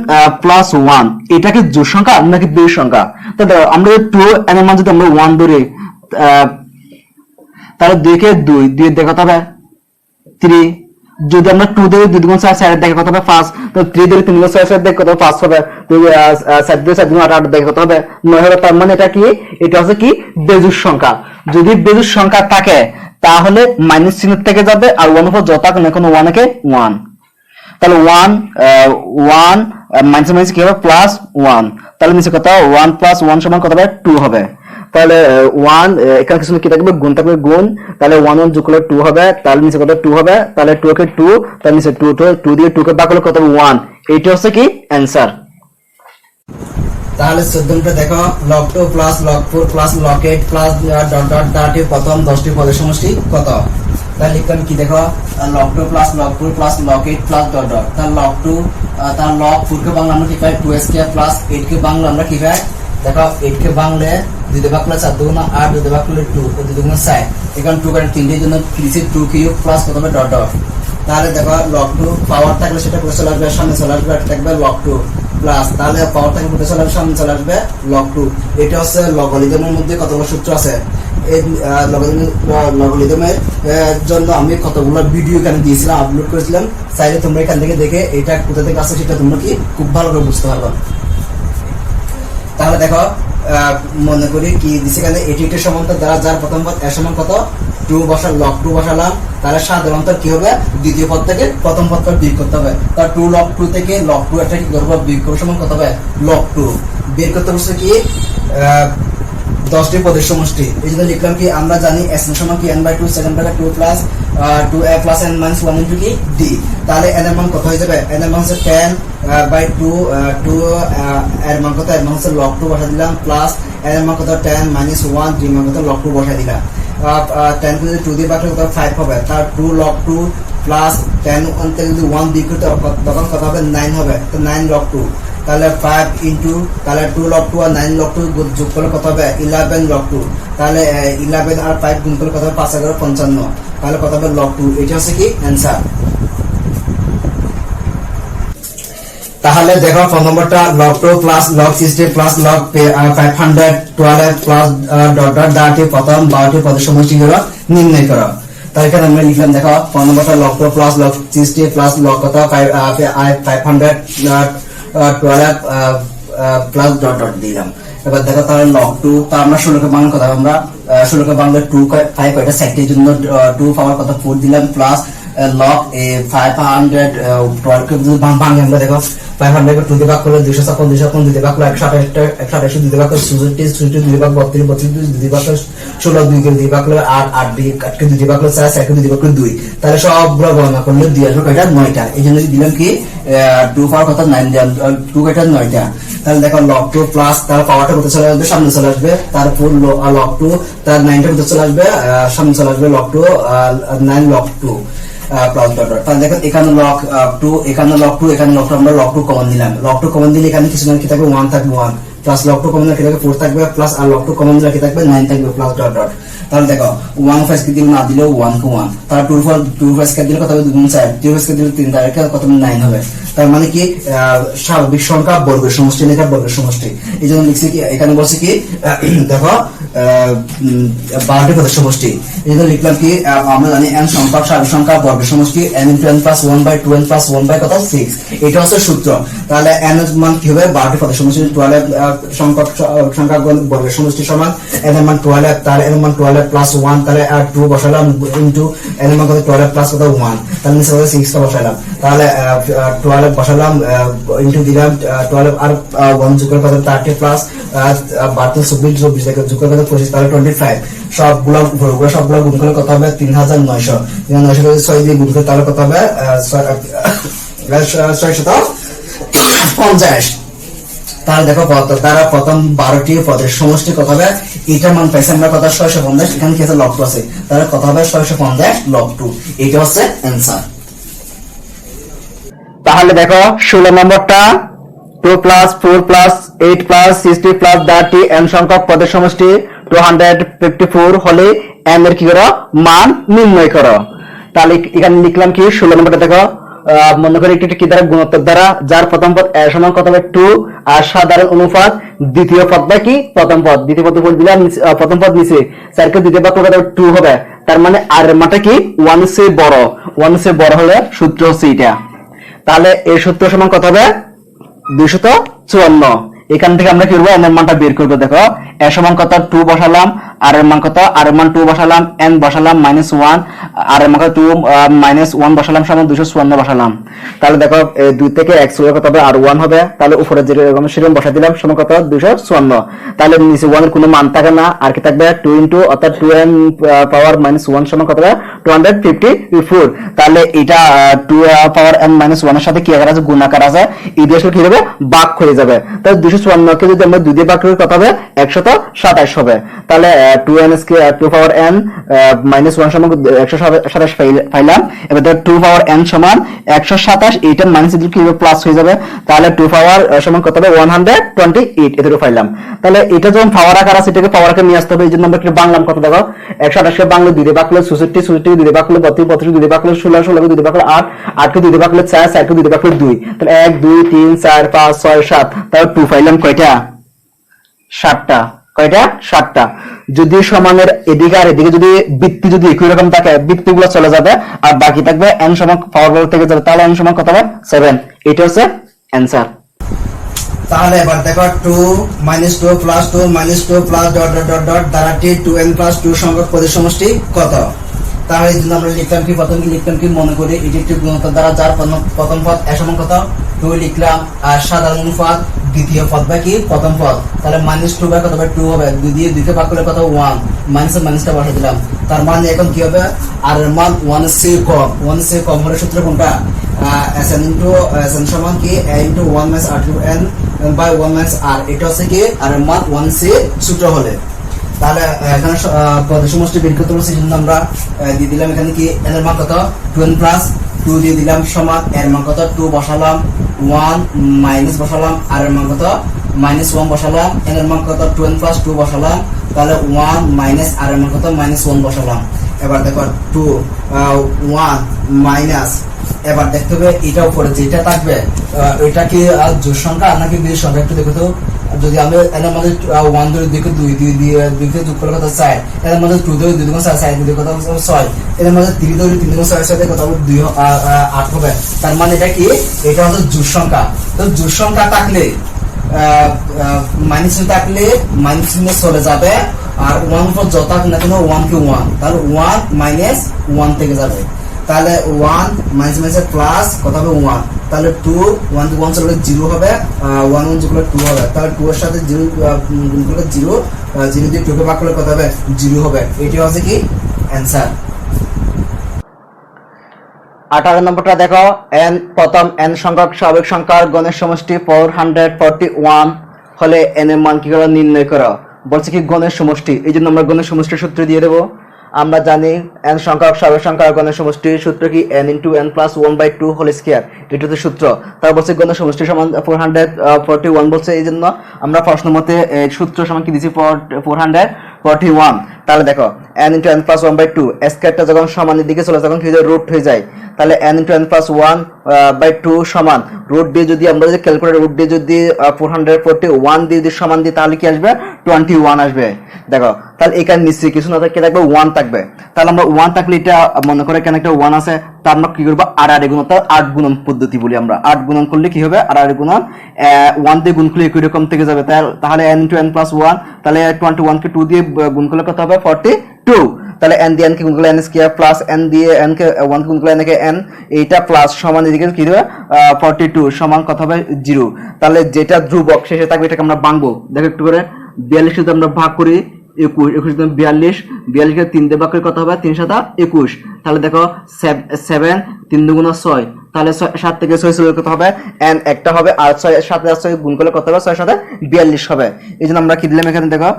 + 1 এটা কি জোড় সংখ্যা নাকি বিজোড় সংখ্যা? তো দেখো আমরা 2n এর মান যদি আমরা 1 ধরি, তাহলে 2 কে 2 দিয়ে দেখো কত হবে 3, যদি আমরা 2 ধরি 2 গুণ 4 4 দেখে কত হবে 5, তো 3 ধরে 3 গুণ 4 4 দেখে কত 5 হবে, তো 7 ধরে 7 গুণ 8 8 দেখে কত হবে 9 হবে। তার মানে এটা কি, এটা হচ্ছে কি বেজোড় সংখ্যা। যদি বেজোড় সংখ্যা থাকে তাহলে মাইনাস চিহ্ন থেকে যাবে, আর 1 উপর যত থাকে না কোনো 1 কে 1, তাহলে 1 মাইনাস মাইনাস কি হবে +1, তাহলে নিচে কত 1 + 1 সমান কত হবে 2 হবে। তাহলে 1 এখানে কিছু কি থাকবে গুণ থাকবে গুণ, তাহলে 1 1 যোগ করলে 2 হবে, তাহলে নিচে কত 2 হবে, তাহলে 2 কে 2, তাহলে নিচে 2 দিয়ে 2 কে ভাগ করলে কত হবে 1। এইটা হচ্ছে কি অ্যানসার। তাহলে 14টা দেখো log 2 + log 4 + log 8 + dot dot dot প্রথম 10টি পদের সমষ্টি কত? তাহলে লিখলাম কি দেখো log 2 + log 4 + log 8 + dot dot, তাহলে log 2 তার log 4 কে বাংলা আমরা কি পাই 2s² + 8 কে বাংলা আমরা কি পাই দেখো 8 কে বাংলা 2 দিয়ে ভাগ করলে 4 2 8, 2 দিয়ে ভাগ করলে 2, 2 দিয়ে 4, এখানে 2 কাটে 3 এর জন্য 3³ প্লাস কত হবে ডট ডট। তাহলে দেখো log 2 পাওয়ার থাকলে সেটা করে চলে আসবে সামনে চলে আসবে, থাকবে log 2 প্লাস, তাহলে পাওয়ার থাকলে কোথায় চলে আসবে সামনে চলে আসবে log 2। এটা হচ্ছে লগারিদমের মধ্যে কতগুলো সূত্র আছে, এই লগারিদমের জন্য আমি কতগুলো ভিডিও এখানে দিয়েছিলাম, আপলোড করেছিলাম, চাইলে তোমরা এখান থেকে দেখে এটা কোথা থেকে আসছে সেটা তোমরা কি খুব ভালো করে বুঝতে পারবে। তাহলে দেখো মনে করি কি দিছে এখানে এটি একটি সমান্তর দ্বারা যার প্রথম পদ এর সমান কত 2 বসাল log 2 বসালাম, তাহলে সাধারণত কি হবে দ্বিতীয় পদ থেকে প্রথম পদটা বিয়োগ করতে হবে, তার 2 log 2 থেকে log 2 এটা কি করব বিয়োগ করব সমান কত হবে log 2, বের করতে বলছে কি 10টি পদের সমষ্টি। এই জন্য লিখলাম কি আমরা জানি s এর সমান কি n/2 2 plus 2a plus n minus 1 into কি d, তাহলে n এর মান কত হয়ে যাবে, n এর মান হচ্ছে 10/2 এর মান কত, এর মান হচ্ছে log 2 বসা দিলাম, প্লাস n এর মান কত 10 মাইনাস 1, d এর মান কত log 2 বসা দিলাম, 10 কে যদি 2 দিয়ে ভাগ করলে কত 5 হবে, তার 2 log 2 প্লাস 10 থেকে যদি 1 বিয়োগ করতে তখন কত হবে 9 হবে, তো 9 log 2, তাহলে 5 ইনটু তাহলে 2 log 2 আর 9 log 2 যোগ করলে কত হবে 11 log 2, তাহলে 11 আর 5 গুণ করলে কত হবে 5 11 55, তাহলে কত হবে log 2। এটা হচ্ছে কি অ্যানসার। তাহলে দেখো ফোন নম্বরটা log 2 plus log 60 plus log 512 plus dot dot dot প্রথম 12টি পদের সমষ্টি হলো নির্ণয় করো। তাহলে এখানে আমরা লিখলাম দেখো ফোন নম্বরটা log 2 plus log 60 plus log কত 512 প্লাস ডট ডট দিলাম। এবার দেখো তাহলে log 2 তা আমরা 16 কে বাংলা কথা আমরা 16 কে বাংলা 2 5 কয়টা সেটের জন্য 2 পাওয়ার কত 4 দিলাম, প্লাস log 500 কে যদি বাংলা আমরা দেখো 500 কে 2 দিয়ে ভাগ করলে 256 256 2 দিয়ে ভাগ করলে 128 2 দিয়ে ভাগ করলে 67 67 2 দিয়ে ভাগ 32 32 2 দিয়ে ভাগ করলে 16 2 দিয়ে ভাগ করলে 8 8 দিয়ে 8 কে 2 দিয়ে ভাগ করলে 4 4 কে 2 দিয়ে ভাগ করলে 2, তাহলে সবগুলো গণনা করলে 2 আসবে কয়টা 9টা। এইজন্য দিলাম কি 2 পাওয়ার কত 9 দিলাম 2 কয়টা 9টা। তাহলে দেখো log 2 প্লাস তার পাওয়ারটা কত চলে আসবে সামনে চলে আসবে, তারপর log 2 তার 9টা কত চলে আসবে সামনে চলে আসবে log 2 9 log 2 plus dot dot. তাহলে দেখো এখানে log 2 এখানে log 2 এখানে log 2 আমরা log 2 কমন দিলাম, log 2 কমন দিলে এখানে কিছু না কি থাকবে 1 থাকবে 1, প্লাস log 2 কমন দিলে কি থাকবে 4 থাকবে, প্লাস আর log 2 কমন দিলে কি থাকবে 9 থাকবে প্লাস ডট ডট। তাহলে দেখো 1 5 কে দিলে না দিলেও 1 কে 1, তার 2 5 কে দিলে কত হবে 2 গুণ 4, 2 5 কে দিলে 3 তার কত 9 হবে। তার মানে কি স্বাভাবিক সংখ্যা বর্গের সমষ্টি লেখা বর্গের সমষ্টি। এই জন্য লিখছি কি এখানে বলছি কি দেখো 12টি পদের সমষ্টি। এই জন্য লিখলাম কি আমরা জানি n সংখ্যা স্বাভাবিক সংখ্যা বর্গের সমষ্টি n * n + 1/2n + 1 কত 6, এটা হচ্ছে সূত্র। তাহলে n এর মান কি হবে 12টি পদের সমষ্টি 12 সংখ্যা বর্গের সমষ্টি সমান n এর মান 12, তার n এর মান 12 + 1, তাহলে আর 2 বসালাম ইনটু n এর মান কত 12 + কত 1, তাহলে নিচে কত 6 বসালাম। তাহলে 12 বসালাম, ইনটু দিলাম 12 আর 1 যোগ করে কত 30 প্লাস 32 24 থেকে যোগ করে কত 25, তাহলে 25। সবগুলো গুণ করলে কত হবে 3900। 3900 যদি 6 দিয়ে গুণ করে তাহলে কত হবে 650। তাহলে দেখো তারা প্রথম 12টি পদের সমষ্টি কত হবে, এটার মান পাইছে আমরা কত 650, এখানে কি আছে লব 2 আছে, তাহলে কত হবে 650 লব 2। এটা হচ্ছে অ্যানসার। তাহলে দেখো 16 নম্বরটা 2 plus 4 plus 8 plus 60 plus 30 n সংখ্যক পদের সমষ্টি 254 হলে n এর কি করো মান নির্ণয় করো। তাহলে এখানে লিখলাম কি 16 নম্বরটা দেখো, মনে করি একটি কি দ্বারা গুণোত্তর দ্বারা, যার প্রথম পদ a সমান কত হবে 2 আর সাধারণ অনুপাত দ্বিতীয় পদ বা কি প্রথম পদ, দ্বিতীয় পদ উপর দিলাম প্রথম পদ নিচে, স্যারকে দ্বিতীয় পদ কত 2 হবে, তার মানে r এর মানটা কি 1 এর চেয়ে বড়, 1 এর চেয়ে বড় হলে সূত্র হচ্ছে এটা। তাহলে এই সূত্র সমান কত হবে 254। এখান থেকে আমরা কি করবো n এর মানটা বের করবো। দেখো a সমান কত 2 বসালাম, r এর মান কত, r এর মান 2 বসালাম, n বসালাম -1, r এর মান কত 2 -1 বসালাম সমান 254 বসালাম। তাহলে দেখো 2 থেকে x হয়ে কত হবে r1 হবে, তাহলে উপরে যেরকম সেরকম বসা দিলাম সমান কত 254। তাহলে নিচে 1 এর কোনো মান থাকে না, আর কি থাকবে 2 ইনটু অর্থাৎ 2n পাওয়ার -1 সমান কত হবে 254। তাহলে এটা 2 পাওয়ার n -1 এর সাথে কি আকার আছে গুণাকার আছে, এই দিয়ে কি হবে ভাগ হয়ে যাবে। তাহলে 254 কে যদি আমরা 2 দিয়ে ভাগ করি কত হবে 127 হবে। তাহলে 2n স্কয়ার 2 পাওয়ার n -1 সমান 127 পাইলাম। এবার 2 পাওয়ার n সমান 127, এইটা মাইনাস দিলে কি হবে প্লাস হয়ে যাবে। তাহলে 2 পাওয়ার সমান কত হবে 128, এটারও পাইলাম। তাহলে এটা যখন পাওয়ার আকার আছে এটাকে পাওয়ার আকারে নিয়ে আসতে হবে, এই জন্য আমরা কি বাংলাম কত দেখো 128 কে বাংলা 2 দিয়ে ভাগ করলে 66, 66 কে 2 দিয়ে ভাগ করলে 32, 32 কে 2 দিয়ে ভাগ করলে 16, 16 কে 2 দিয়ে ভাগ করলে 8, 8 কে 2 দিয়ে ভাগ করলে 4, 4 কে 2 দিয়ে ভাগ করলে 2। তাহলে 1 2 3 4 5 6 7, তাহলে 2 পাইলাম কয়টা 7টা, কয়টা 7টা। যদি সমানের এদিকে আর এদিকে যদি বৃত্তি যদি একই রকম থাকে বৃত্তিগুলো চলে যাবে আর বাকি থাকবে n সমান পাওয়ার থেকে যাবে, তাহলে n সমান কত হবে 7। এটা হচ্ছে অ্যানসার। তাহলে এবার দেখো 2 -2 plus 2 -2 plus dot dot dot dot দ্বারাটি 2n প্লাস 2 সংখ্যক পদের সমষ্টি কত। তাহলে এই জন্য আমরা লিখলাম কি, প্রথম কি লিখলাম কি মনে করি এটি একটি গুণোত্তর দ্বারা, যার প্রথম পদ a সমান কত 2 লিখলাম, আর সাধারণ অনুপাত দ্বিতীয় পদ বা কি প্রথম পদ, তাহলে -2 বাই কত হবে 2 হবে, 2 দিয়ে 2 কে ভাগ করলে কত 1, মাইনাসে মাইনাসটা বসে দিলাম। তার মানে এখন কি হবে আর এর মান 1 এর চেয়ে কম, 1 এর চেয়ে কম হলে সূত্র কোনটা sn ইনটু sn সমান কি a into 1 - r2n by 1 - r, এটা হচ্ছে কি আর এর মান 1 এর চেয়ে ছোট হলে। তাহলে এখানে পদের সমষ্টি বের করতে বলছি, সেজন্য আমরা দিয়ে দিলাম এখানে কি n এর মান কত 2n প্লাস 2 দিয়ে দিলাম সমান এর মান কত 2 বসালাম, 1 মাইনাস বসালাম, আর এর মান কত -1 বসালাম, n এর মান কত 2n প্লাস 2 বসালাম, তাহলে 1 মাইনাস আর এর মান কত -1 বসালাম। এবার দেখো 2 1 মাইনাস, এবার দেখতে হবে এটা উপরে যেটা থাকবে এটা কি জোড় সংখ্যা নাকি বিজোড় সংখ্যা, একটু দেখো তো। যদি আমি এর মধ্যে 1 ধরে 2 কে 2 দিয়ে 2 কে যোগ করলে কত 4, এর মধ্যে 2 ধরে 2 কে 4, 4 দিয়ে কত 6, এর মধ্যে 3 ধরে 3 কে 6 সাথে কত হবে 2 8 হবে। তার মানে এটা কি এটা হচ্ছে জোড় সংখ্যা। তো জোড় সংখ্যা থাকলে মাইনাস থাকলে মাইনাস চিহ্ন চলে যাবে, আর 1 পর যত থাক না কেন 1 কে 1, তাহলে 1 মাইনাস 1 থেকে যাবে। তাহলে 1 মাইনাস মাইনাস প্লাস কত হবে 1, তাহলে 2 1 থেকে 1 চলে গেলে 0 হবে, 1 1 যোগ করলে 2 হবে, তাহলে 2 এর সাথে 0 গুণ করলে 0, 0 দিয়ে 2 কে ভাগ করলে কত হবে 0 হবে। এটি হচ্ছে কি অ্যানসার। 18 নম্বরটা দেখো, n প্রথম n সংখ্যক স্বাভাবিক সংখ্যার গণের সমষ্টি 441 হলে n এর মান কি করে নির্ণয় করো। বলছে কি গণের সমষ্টি, এই জন্য আমরা গণের সমষ্টির সূত্র দিয়ে দেবো। আমরা জানি n সংখ্যক স্বাভাবিক সংখ্যার গণের সমষ্টির সূত্র কি n into n plus 1/2 whole square, এটা হচ্ছে সূত্র। তার বলছে গণের সমষ্টি সমান 441 বলছে, এই জন্য আমরা প্রশ্ন মতে সূত্র সমান কি দিয়েছি 441। তাহলে দেখো n ইনটু n প্লাস 1/2, স্কয়ারটা যখন সমানের দিকে চলে তখন কি হয়ে যায় রুট হয়ে যায়। তাহলে n ইনটু n প্লাস 1/2 সমান রুট দিয়ে যদি আমরা যদি ক্যালকুলেটর রুট দিয়ে যদি 441 দিয়ে যদি সমান দিই তাহলে কি আসবে 21 আসবে। দেখো তাহলে এখানে নিশ্চয়ই কিছু না থাকলে থাকবে 1 থাকবে। তাহলে আমরা 1 থাকলে এটা মনে করে কেন একটা 1 আছে, তা আমরা কি করব আর গুণ, অর্থাৎ 8 গুণন পদ্ধতি বলি আমরা। 8 গুণন করলে কি হবে আর গুণন 1 দিয়ে গুণ করলে একই রকম থেকে যাবে। তাহলে n ইনটু n প্লাস 1, তাহলে 21 কে 2 দিয়ে গুণ করলে কত হবে 42। তাহলে n দিয়ে n কে গুণ করলে n স্কয়ার প্লাস n দিয়ে n কে 1 গুণ করলে n কে n, এইটা প্লাস সমান এদিকে কি হবে 42 সমান কত হবে 0। তাহলে যেটা ধ্রুবক শেষে থাকবে এটাকে আমরা ভাঙবো। দেখো একটু করে 42 যদি আমরা ভাগ করি 21, 21 যদি 42, 42 কে 3 দিয়ে ভাগ করে কত হবে 3 7 21। তাহলে দেখো 7 3 দুগুণ 6, তাহলে 7 থেকে 6 চলে কত হবে n একটা হবে, আর 6 7 আর 6 গুণ করলে কত হবে 6 7 42 হবে। এইজন্য আমরা কি দিলাম এখানে দেখো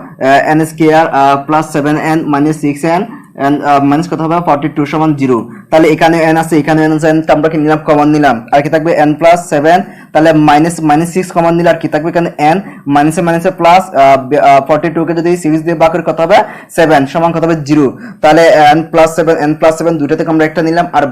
n square plus 7n minus 6n and minus কত হবে 42 সমান 0। তাহলে এখানে n আছে এখানে n আছে, আমরা কি নিলাম কমন নিলাম, আর কি থাকবে n প্লাস 7, তাহলে মাইনাস 6 কমন নিলে আর কি থাকবে এখানে n মাইনাসে মাইনাসে প্লাস 42 কে যদি 6 দিয়ে ভাগ করে কত হবে 7 সমান কত হবে 0। তাহলে n প্লাস 7 দুটো থেকে আমরা একটা নিলাম, আর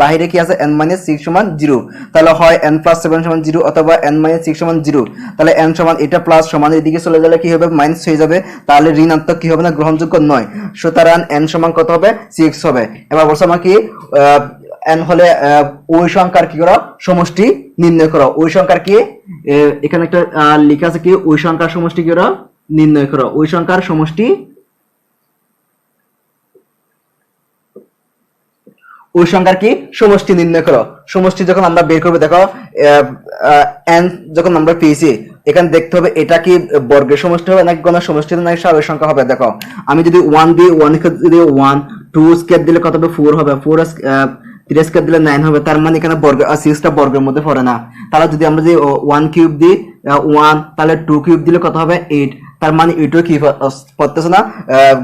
বাইরে কি আছে n মাইনাস 6 সমান 0। তাহলে হয় n প্লাস 7 সমান 0 অথবা n মাইনাস 6 সমান 0। তাহলে n সমান এটা প্লাস সমান এদিকে চলে গেলে কি হবে মাইনাস হয়ে যাবে, তাহলে ঋণাত্মক কি হবে না গ্রহণযোগ্য নয়। সুতরাং n সমান কত হবে 6 হবে। এবার বলছো আমাকে n হলে ওই সংখ্যার কি করো সমষ্টি নির্ণয় করো। ওই সংখ্যার কি এখানে একটা লেখা আছে কি ওই সংখ্যার সমষ্টি কি করো নির্ণয় করো। ওই সংখ্যার সমষ্টি, ওই সংখ্যার কি সমষ্টি নির্ণয় করো। সমষ্টি যখন আমরা বের করবো দেখো n যখন আমরা পেয়েছি এখানে দেখতে হবে এটা কি বর্গের সমষ্টি হবে নাকি গণের সমষ্টি নাকি স্বাভাবিক সংখ্যা হবে। দেখো আমি যদি 1 দিই 1 কে যদি 1, 2 স্কয়ার দিলে কত হবে 4 হবে, 4 3 স্কয়ার দিলে 9 হবে, তার মানে এখানে বর্গ 6 টা বর্গের মধ্যে পড়ে না। তাহলে যদি আমরা যদি 1 কিউব দিই 1, তাহলে 2 কিউব দিলে কত হবে 8, তার মানে এটাও কি পড়তেছে না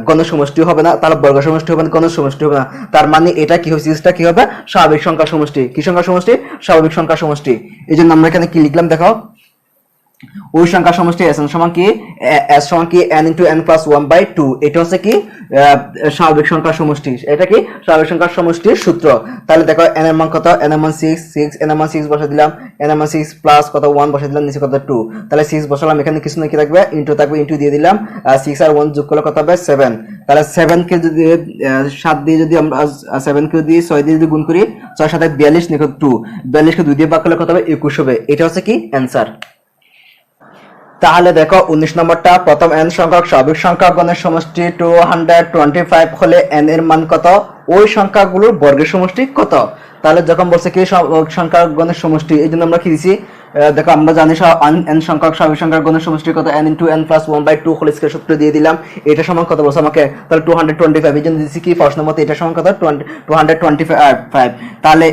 গণের সমষ্টি হবে না, তাহলে বর্গ সমষ্টি হবে না, গণের সমষ্টি হবে না। তার মানে এটা কি হবে 6 টা কি হবে স্বাভাবিক সংখ্যা সমষ্টি। কি সংখ্যা সমষ্টি? স্বাভাবিক সংখ্যা সমষ্টি। এই জন্য আমরা এখানে কি লিখলাম দেখো ওই সংখ্যা সমষ্টি s সমান কি s সমান কি n into n plus 1/2। এটা হচ্ছে কি স্বাভাবিক সংখ্যা সমষ্টি। এটা কি স্বাভাবিক সংখ্যা সমষ্টির সূত্র। তাহলে দেখো n এর মান কত, n এর মান 6, n এর মান 6 বসে দিলাম, n এর মান 6 প্লাস কত 1 বসে দিলাম, নিচে কত 2, তাহলে 6 বসালাম, এখানে কিছু না কি থাকবে ইনটু থাকবে, ইনটু দিয়ে দিলাম, 6 আর 1 যোগ করলে কত হবে 7। তাহলে 7 কে যদি 7 দিয়ে যদি আমরা 7 কে যদি 6 দিয়ে যদি গুণ করি 6 7 42 নিকট 2, 42 কে 2 দিয়ে ভাগ করলে কত হবে 21 হবে। এটা হচ্ছে কি অ্যানসার। তাহলে দেখো 19 নম্বরটা, প্রথম n সংখ্যক স্বাভাবিক সংখ্যা গণের সমষ্টি 225 হলে n এর মান কত, ওই সংখ্যাগুলোর বর্গের সমষ্টি কত। তাহলে যখন বলছে কি সংখ্যা গণের সমষ্টি, এই জন্য আমরা কি দিছি দেখো আমরা জানি n সংখ্যক স্বাভাবিক সংখ্যার গণের সমষ্টি কত, n into n plus 1/2 whole square সূত্র দিয়ে দিলাম। এটা সমান কত বলছে আমাকে, তাহলে 225। এই জন্য দিছি কি প্রশ্ন মতে এটা সমান কত 225। তাহলে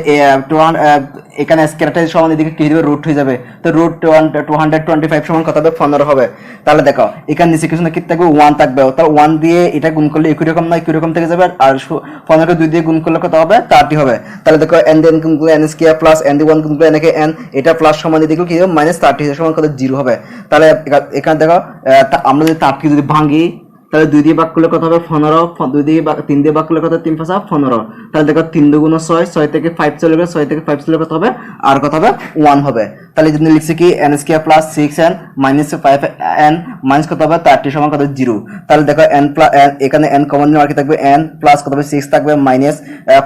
এখানে স্কয়ারটা সমান এদিকে কি হবে রুট হয়ে যাবে, তো রুট 225 সমান কত হবে 15 হবে। তাহলে দেখো এখানে নিচে কিছু না কি থাকবে 1 থাকবে, তাহলে 1 দিয়ে এটা গুণ করলে একই রকম না একই রকম থেকে যাবে, আর 15 কে 2 দিয়ে গুণ করলে কত হবে 30 হবে। তাহলে দেখো n দিয়ে গুণ করলে n স্কয়ার প্লাস n দিয়ে 1 গুণ করলে n কে n, এটা প্লাস সমান এদিকে কি হবে -30 সমান কত 0 হবে। তাহলে এখানে দেখো আমরা যদি 30 কে যদি ভাঙি তাহলে 2 দিয়ে ভাগ করলে কত হবে 15, 2 দিয়ে 3 দিয়ে ভাগ করলে কত 3 5 15। তাহলে দেখো 3 দুগুণ 6, 6 থেকে 5 চলে গেলে 6 থেকে 5 চলে কত হবে আর কত হবে 1 হবে। তাহলে যদি লিখছি কি n square plus 6n minus 5n minus কত হবে 30 সমান কত 0। তাহলে দেখো n প্লাস এখানে n কমন নিলে আর কি থাকবে n প্লাস কত হবে 6 থাকবে মাইনাস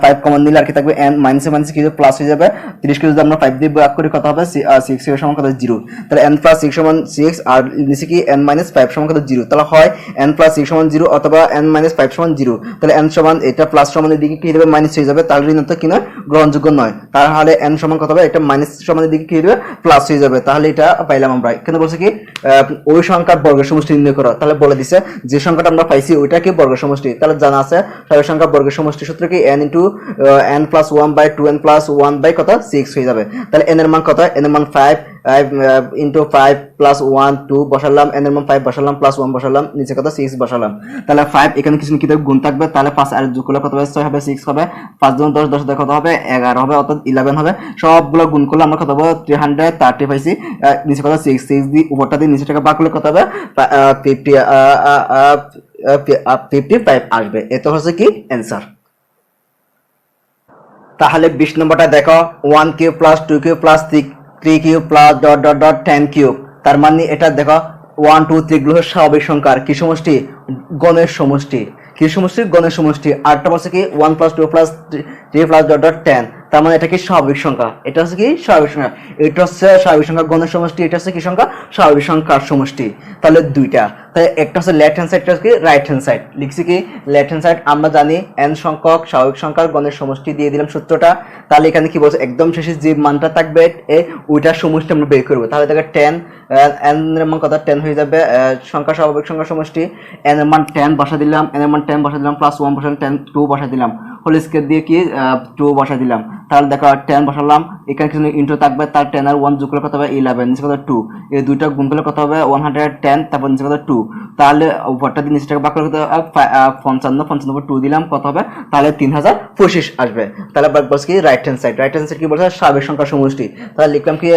5 কমন নিলে আর কি থাকবে n মাইনাসে মাইনাসে কি প্লাস হয়ে যাবে, 30 কে যদি আমরা 5 দিয়ে ভাগ করি কত হবে 6 এর সমান কত 0। তাহলে n প্লাস 6 সমান 6 আর নিচে কি n মাইনাস 5 সমান কত 0। তাহলে হয় n প্লাস 6 সমান 0 অথবা n মাইনাস 5 সমান 0। তাহলে n সমান এটা প্লাস সমানের দিকে কি হবে মাইনাস হয়ে যাবে, তাহলে ঋণাত্মক কি নয় গ্রহণযোগ্য নয়। তাহলে n সমান কত হবে এটা মাইনাস সমানের দিকে কি হবে প্লাস হয়ে যাবে। তাহলে এটা পাইলাম আমরা। এখানে বলছে কি ওই সংখ্যার বর্গের সমষ্টি নির্ণয় করো। তাহলে বলে দিছে যে সংখ্যাটা আমরা পাইছি ওইটা কি বর্গের সমষ্টি। তাহলে জানা আছে স্বাভাবিক সংখ্যার বর্গের সমষ্টি সূত্র কি n into n plus 1/2 n plus 1 কত 6 হয়ে যাবে। তাহলে n এর মান কত, n এর মান 5 into 5 plus 1 2 বসালাম, n এর মান 5 বসালাম প্লাস 1 বসালাম, নিচে কত 6 বসালাম। তাহলে 5 এখানে কিছু কি গুণ থাকবে, তাহলে 5 আর যোগ করলে কত হবে 6 হবে, 6 হবে, 5 গুণ 10 10 কত হবে 11 হবে, অর্থাৎ 11 হবে। সবগুলো গুণ করলে আমরা কত হবে 330 পাইছি, নিচে কত 6 দিয়ে উপরটা দিয়ে নিচে টাকা ভাগ করলে কত হবে 55 আসবে। এটা হচ্ছে কি অ্যানসার। তাহলে 20 নম্বরটা দেখো 1 cube plus 2 cube plus 3 cube plus dot dot dot 10 cube. তার মানে এটা দেখো 1 2 3 গুলো স্বাভাবিক সংখ্যার কি সমষ্টি, গণের সমষ্টি। কি সমষ্টি, গণের সমষ্টি। আরটা বলছে কি 1 plus 2 plus 3 plus dot dot 10। তার মানে এটা কি স্বাভাবিক সংখ্যা, এটা হচ্ছে কি স্বাভাবিক সংখ্যা, এটা হচ্ছে স্বাভাবিক সংখ্যা গণের সমষ্টি, এটা হচ্ছে কি সংখ্যা স্বাভাবিক সংখ্যার সমষ্টি। তাহলে দুইটা, তাহলে একটা হচ্ছে লেফট হ্যান্ড সাইড, একটা হচ্ছে কি রাইট হ্যান্ড সাইড। লিখছি কি লেফট হ্যান্ড সাইড আমরা জানি n সংখ্যক স্বাভাবিক সংখ্যার গণের সমষ্টি দিয়ে দিলাম সূত্রটা। তাহলে এখানে কি বলছে একদম শেষে যে মানটা থাকবে ওইটার সমষ্টি আমরা বের করবো। তাহলে দেখো 10 n এর মান কত 10 হয়ে যাবে, সংখ্যা স্বাভাবিক সংখ্যার সমষ্টি n এর মান 10 বসা দিলাম, n এর মান 10 বসা দিলাম, প্লাস 1 বসা 10 2 বসা দিলাম, হোল স্কয়ার দিয়ে কি 2 বসা দিলাম। তাহলে দেখো 10 বসালাম, এখানে কিছু ইনটু থাকবে, তার 10 আর 1 যোগ করলে কত হবে 11, নিচে কত 2, এই দুইটা গুণ করলে কত হবে 110, তারপর নিচে কত 2, তাহলে উপরটা দিয়ে নিচেটাকে ভাগ করলে কত 55 55 উপর 2 দিলাম কত হবে, তাহলে 3025 আসবে। তাহলে বলছে কি right hand side, right hand side কি বলছে স্বাভাবিক সংখ্যার সমষ্টি। তাহলে লিখলাম কি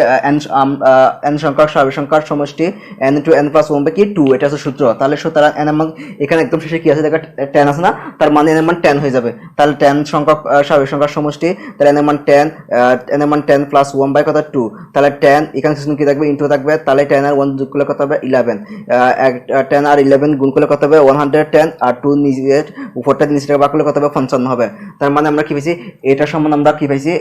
n সংখ্যক স্বাভাবিক সংখ্যার সমষ্টি n * n + 1 কি 2, এটা হচ্ছে সূত্র। তাহলে সুতরাং n এর মান এখানে একদম শেষে কি আছে দেখো 10 আছে না, তার মানে n এর মান 10 হয়ে যাবে। তাহলে 10 সংখ্যক স্বাভাবিক সংখ্যার সমষ্টি, তাহলে n এর মান 10, n এর মান 10 + 1 বাই কত 2, তাহলে 10 এখানে কিছু কি থাকবে ইনটু থাকবে, তাহলে 10 আর 1 যোগ করলে কত হবে 11, 10 আর 11 গুণ করলে কত হবে 110, আর 2 নিজের উপরটা নিচেটা ভাগ করলে কত হবে 55 হবে। তার মানে আমরা কি পাইছি এটা সমান আমরা কি পাইছি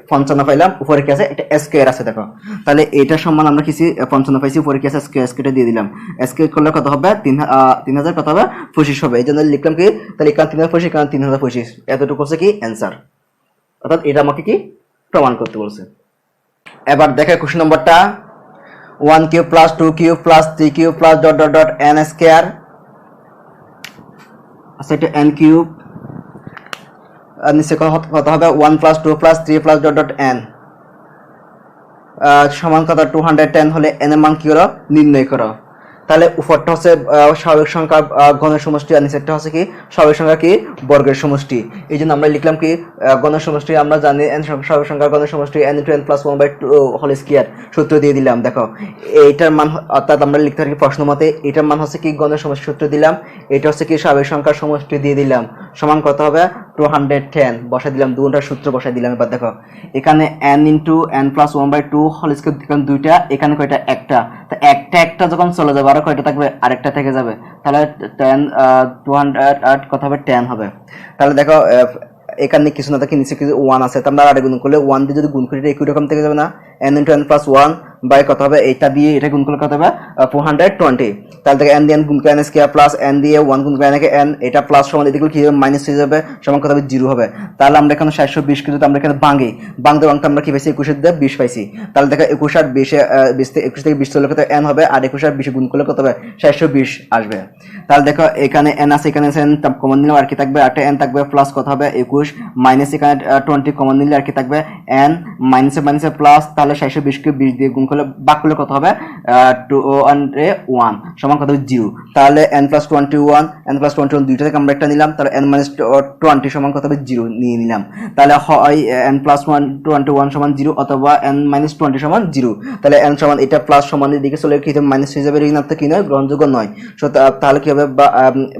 55 পাইলাম, উপরে কি আছে একটা স্কয়ার আছে দেখো। তাহলে এটা সমান আমরা কিছু 55 পাইছি, উপরে কি আছে স্কয়ার, স্কয়ারটা দিয়ে দিলাম, স্কয়ার করলে কত হবে 3000 কত হবে 25 হবে। এই জন্য লিখলাম কি তাহলে এখানে 3025 এখানে 3025, এতটুকু হচ্ছে কি অ্যানসার। অর্থাৎ এটা আমাকে কি প্রমাণ করতে বলছে। এবার দেখে কোশ্চেন নম্বরটা 1 cube plus 2 cube plus 3 cube plus dot dot dot n square, আচ্ছা এটা n কিউব, নিচে কত হবে 1 plus 2 plus 3 plus dot dot n সমান কত 210 হলে n এর মান কি করো নির্ণয় করো। তাহলে উপরটা হচ্ছে স্বাভাবিক সংখ্যা গণের সমষ্টি, আর নিচেরটা হচ্ছে কি স্বাভাবিক সংখ্যা কি বর্গের সমষ্টি। এই জন্য আমরা লিখলাম কি গণের সমষ্টি আমরা জানি n স্বাভাবিক সংখ্যার গণের সমষ্টি n * n + 1/2 হোল স্কয়ার, সূত্র দিয়ে দিলাম। দেখো এইটার মান অর্থাৎ আমরা লিখতে পারি প্রশ্ন মতে এটার মান হচ্ছে কি গণের সমষ্টি সূত্র দিলাম, এটা হচ্ছে কি স্বাভাবিক সংখ্যার সমষ্টি দিয়ে দিলাম, সমান কত হবে 210 বসাই দিলাম, দুটোর সূত্র বসাই দিলাম। এবার দেখো এখানে n * n + 1/2 হোল স্কয়ার, এখানে দুইটা, এখানে কয়টা একটা, তো একটা যখন চলে যাবে আর কয়টা থাকবে আরেকটা থেকে যাবে, তাহলে 10 208 কত হবে 10 হবে। তাহলে দেখো এখানে কিছু না থাকে, নিচে কিছু 1 আছে, তো আমরা আরে গুণ করলে 1 দিয়ে যদি গুণ করি এটা একই রকম থেকে যাবে না, n * n + 1 বাই কত হবে এটা দিয়ে এটা গুণ করলে কত হবে 420। তাহলে থেকে n দিয়ে n গুণ করে n স্কয়ার প্লাস n দিয়ে 1 গুণ করে n, এটা প্লাস সমান এদিকে কি হবে মাইনাস হয়ে যাবে, সমান কত হবে 0 হবে। তাহলে আমরা এখানে 720 কে যদি আমরা এখানে ভাঙতে আমরা কি পাইছি 21 দিয়ে 20 পাইছি। তাহলে দেখো 21 আর 20 21 থেকে 20 চলে কত n হবে, আর 21 আর 20 গুণ করলে কত হবে 720 আসবে। তাহলে দেখো এখানে n আছে, এখানে n কমন নিলে আর কি থাকবে একটা n থাকবে, প্লাস কত হবে 21 মাইনাস এখানে 20 কমন নিলে আর কি থাকবে n, মাইনাসে প্লাস, তাহলে 720 কে 20 দিয়ে গুণ করলে ভাগ করলে কত হবে 1 সমান কত হবে 0। তাহলে n + 21 দুইটা থেকে আমরা একটা নিলাম, তাহলে n - 20 সমান কত হবে 0 নিয়ে নিলাম। তাহলে হয় n + 21 সমান 0 অথবা n - 20 সমান 0। তাহলে n সমান এটা প্লাস সমানের দিকে চলে কি মাইনাস হয়ে যাবে, ঋণাত্মক কি নয় গ্রহণযোগ্য নয়। তাহলে কি হবে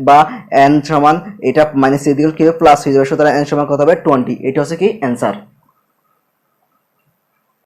বা n সমান এটা মাইনাস এর দিকে কি প্লাস হয়ে যাবে, সুতরাং n সমান কত হবে 20। এটা হচ্ছে কি অ্যানসার।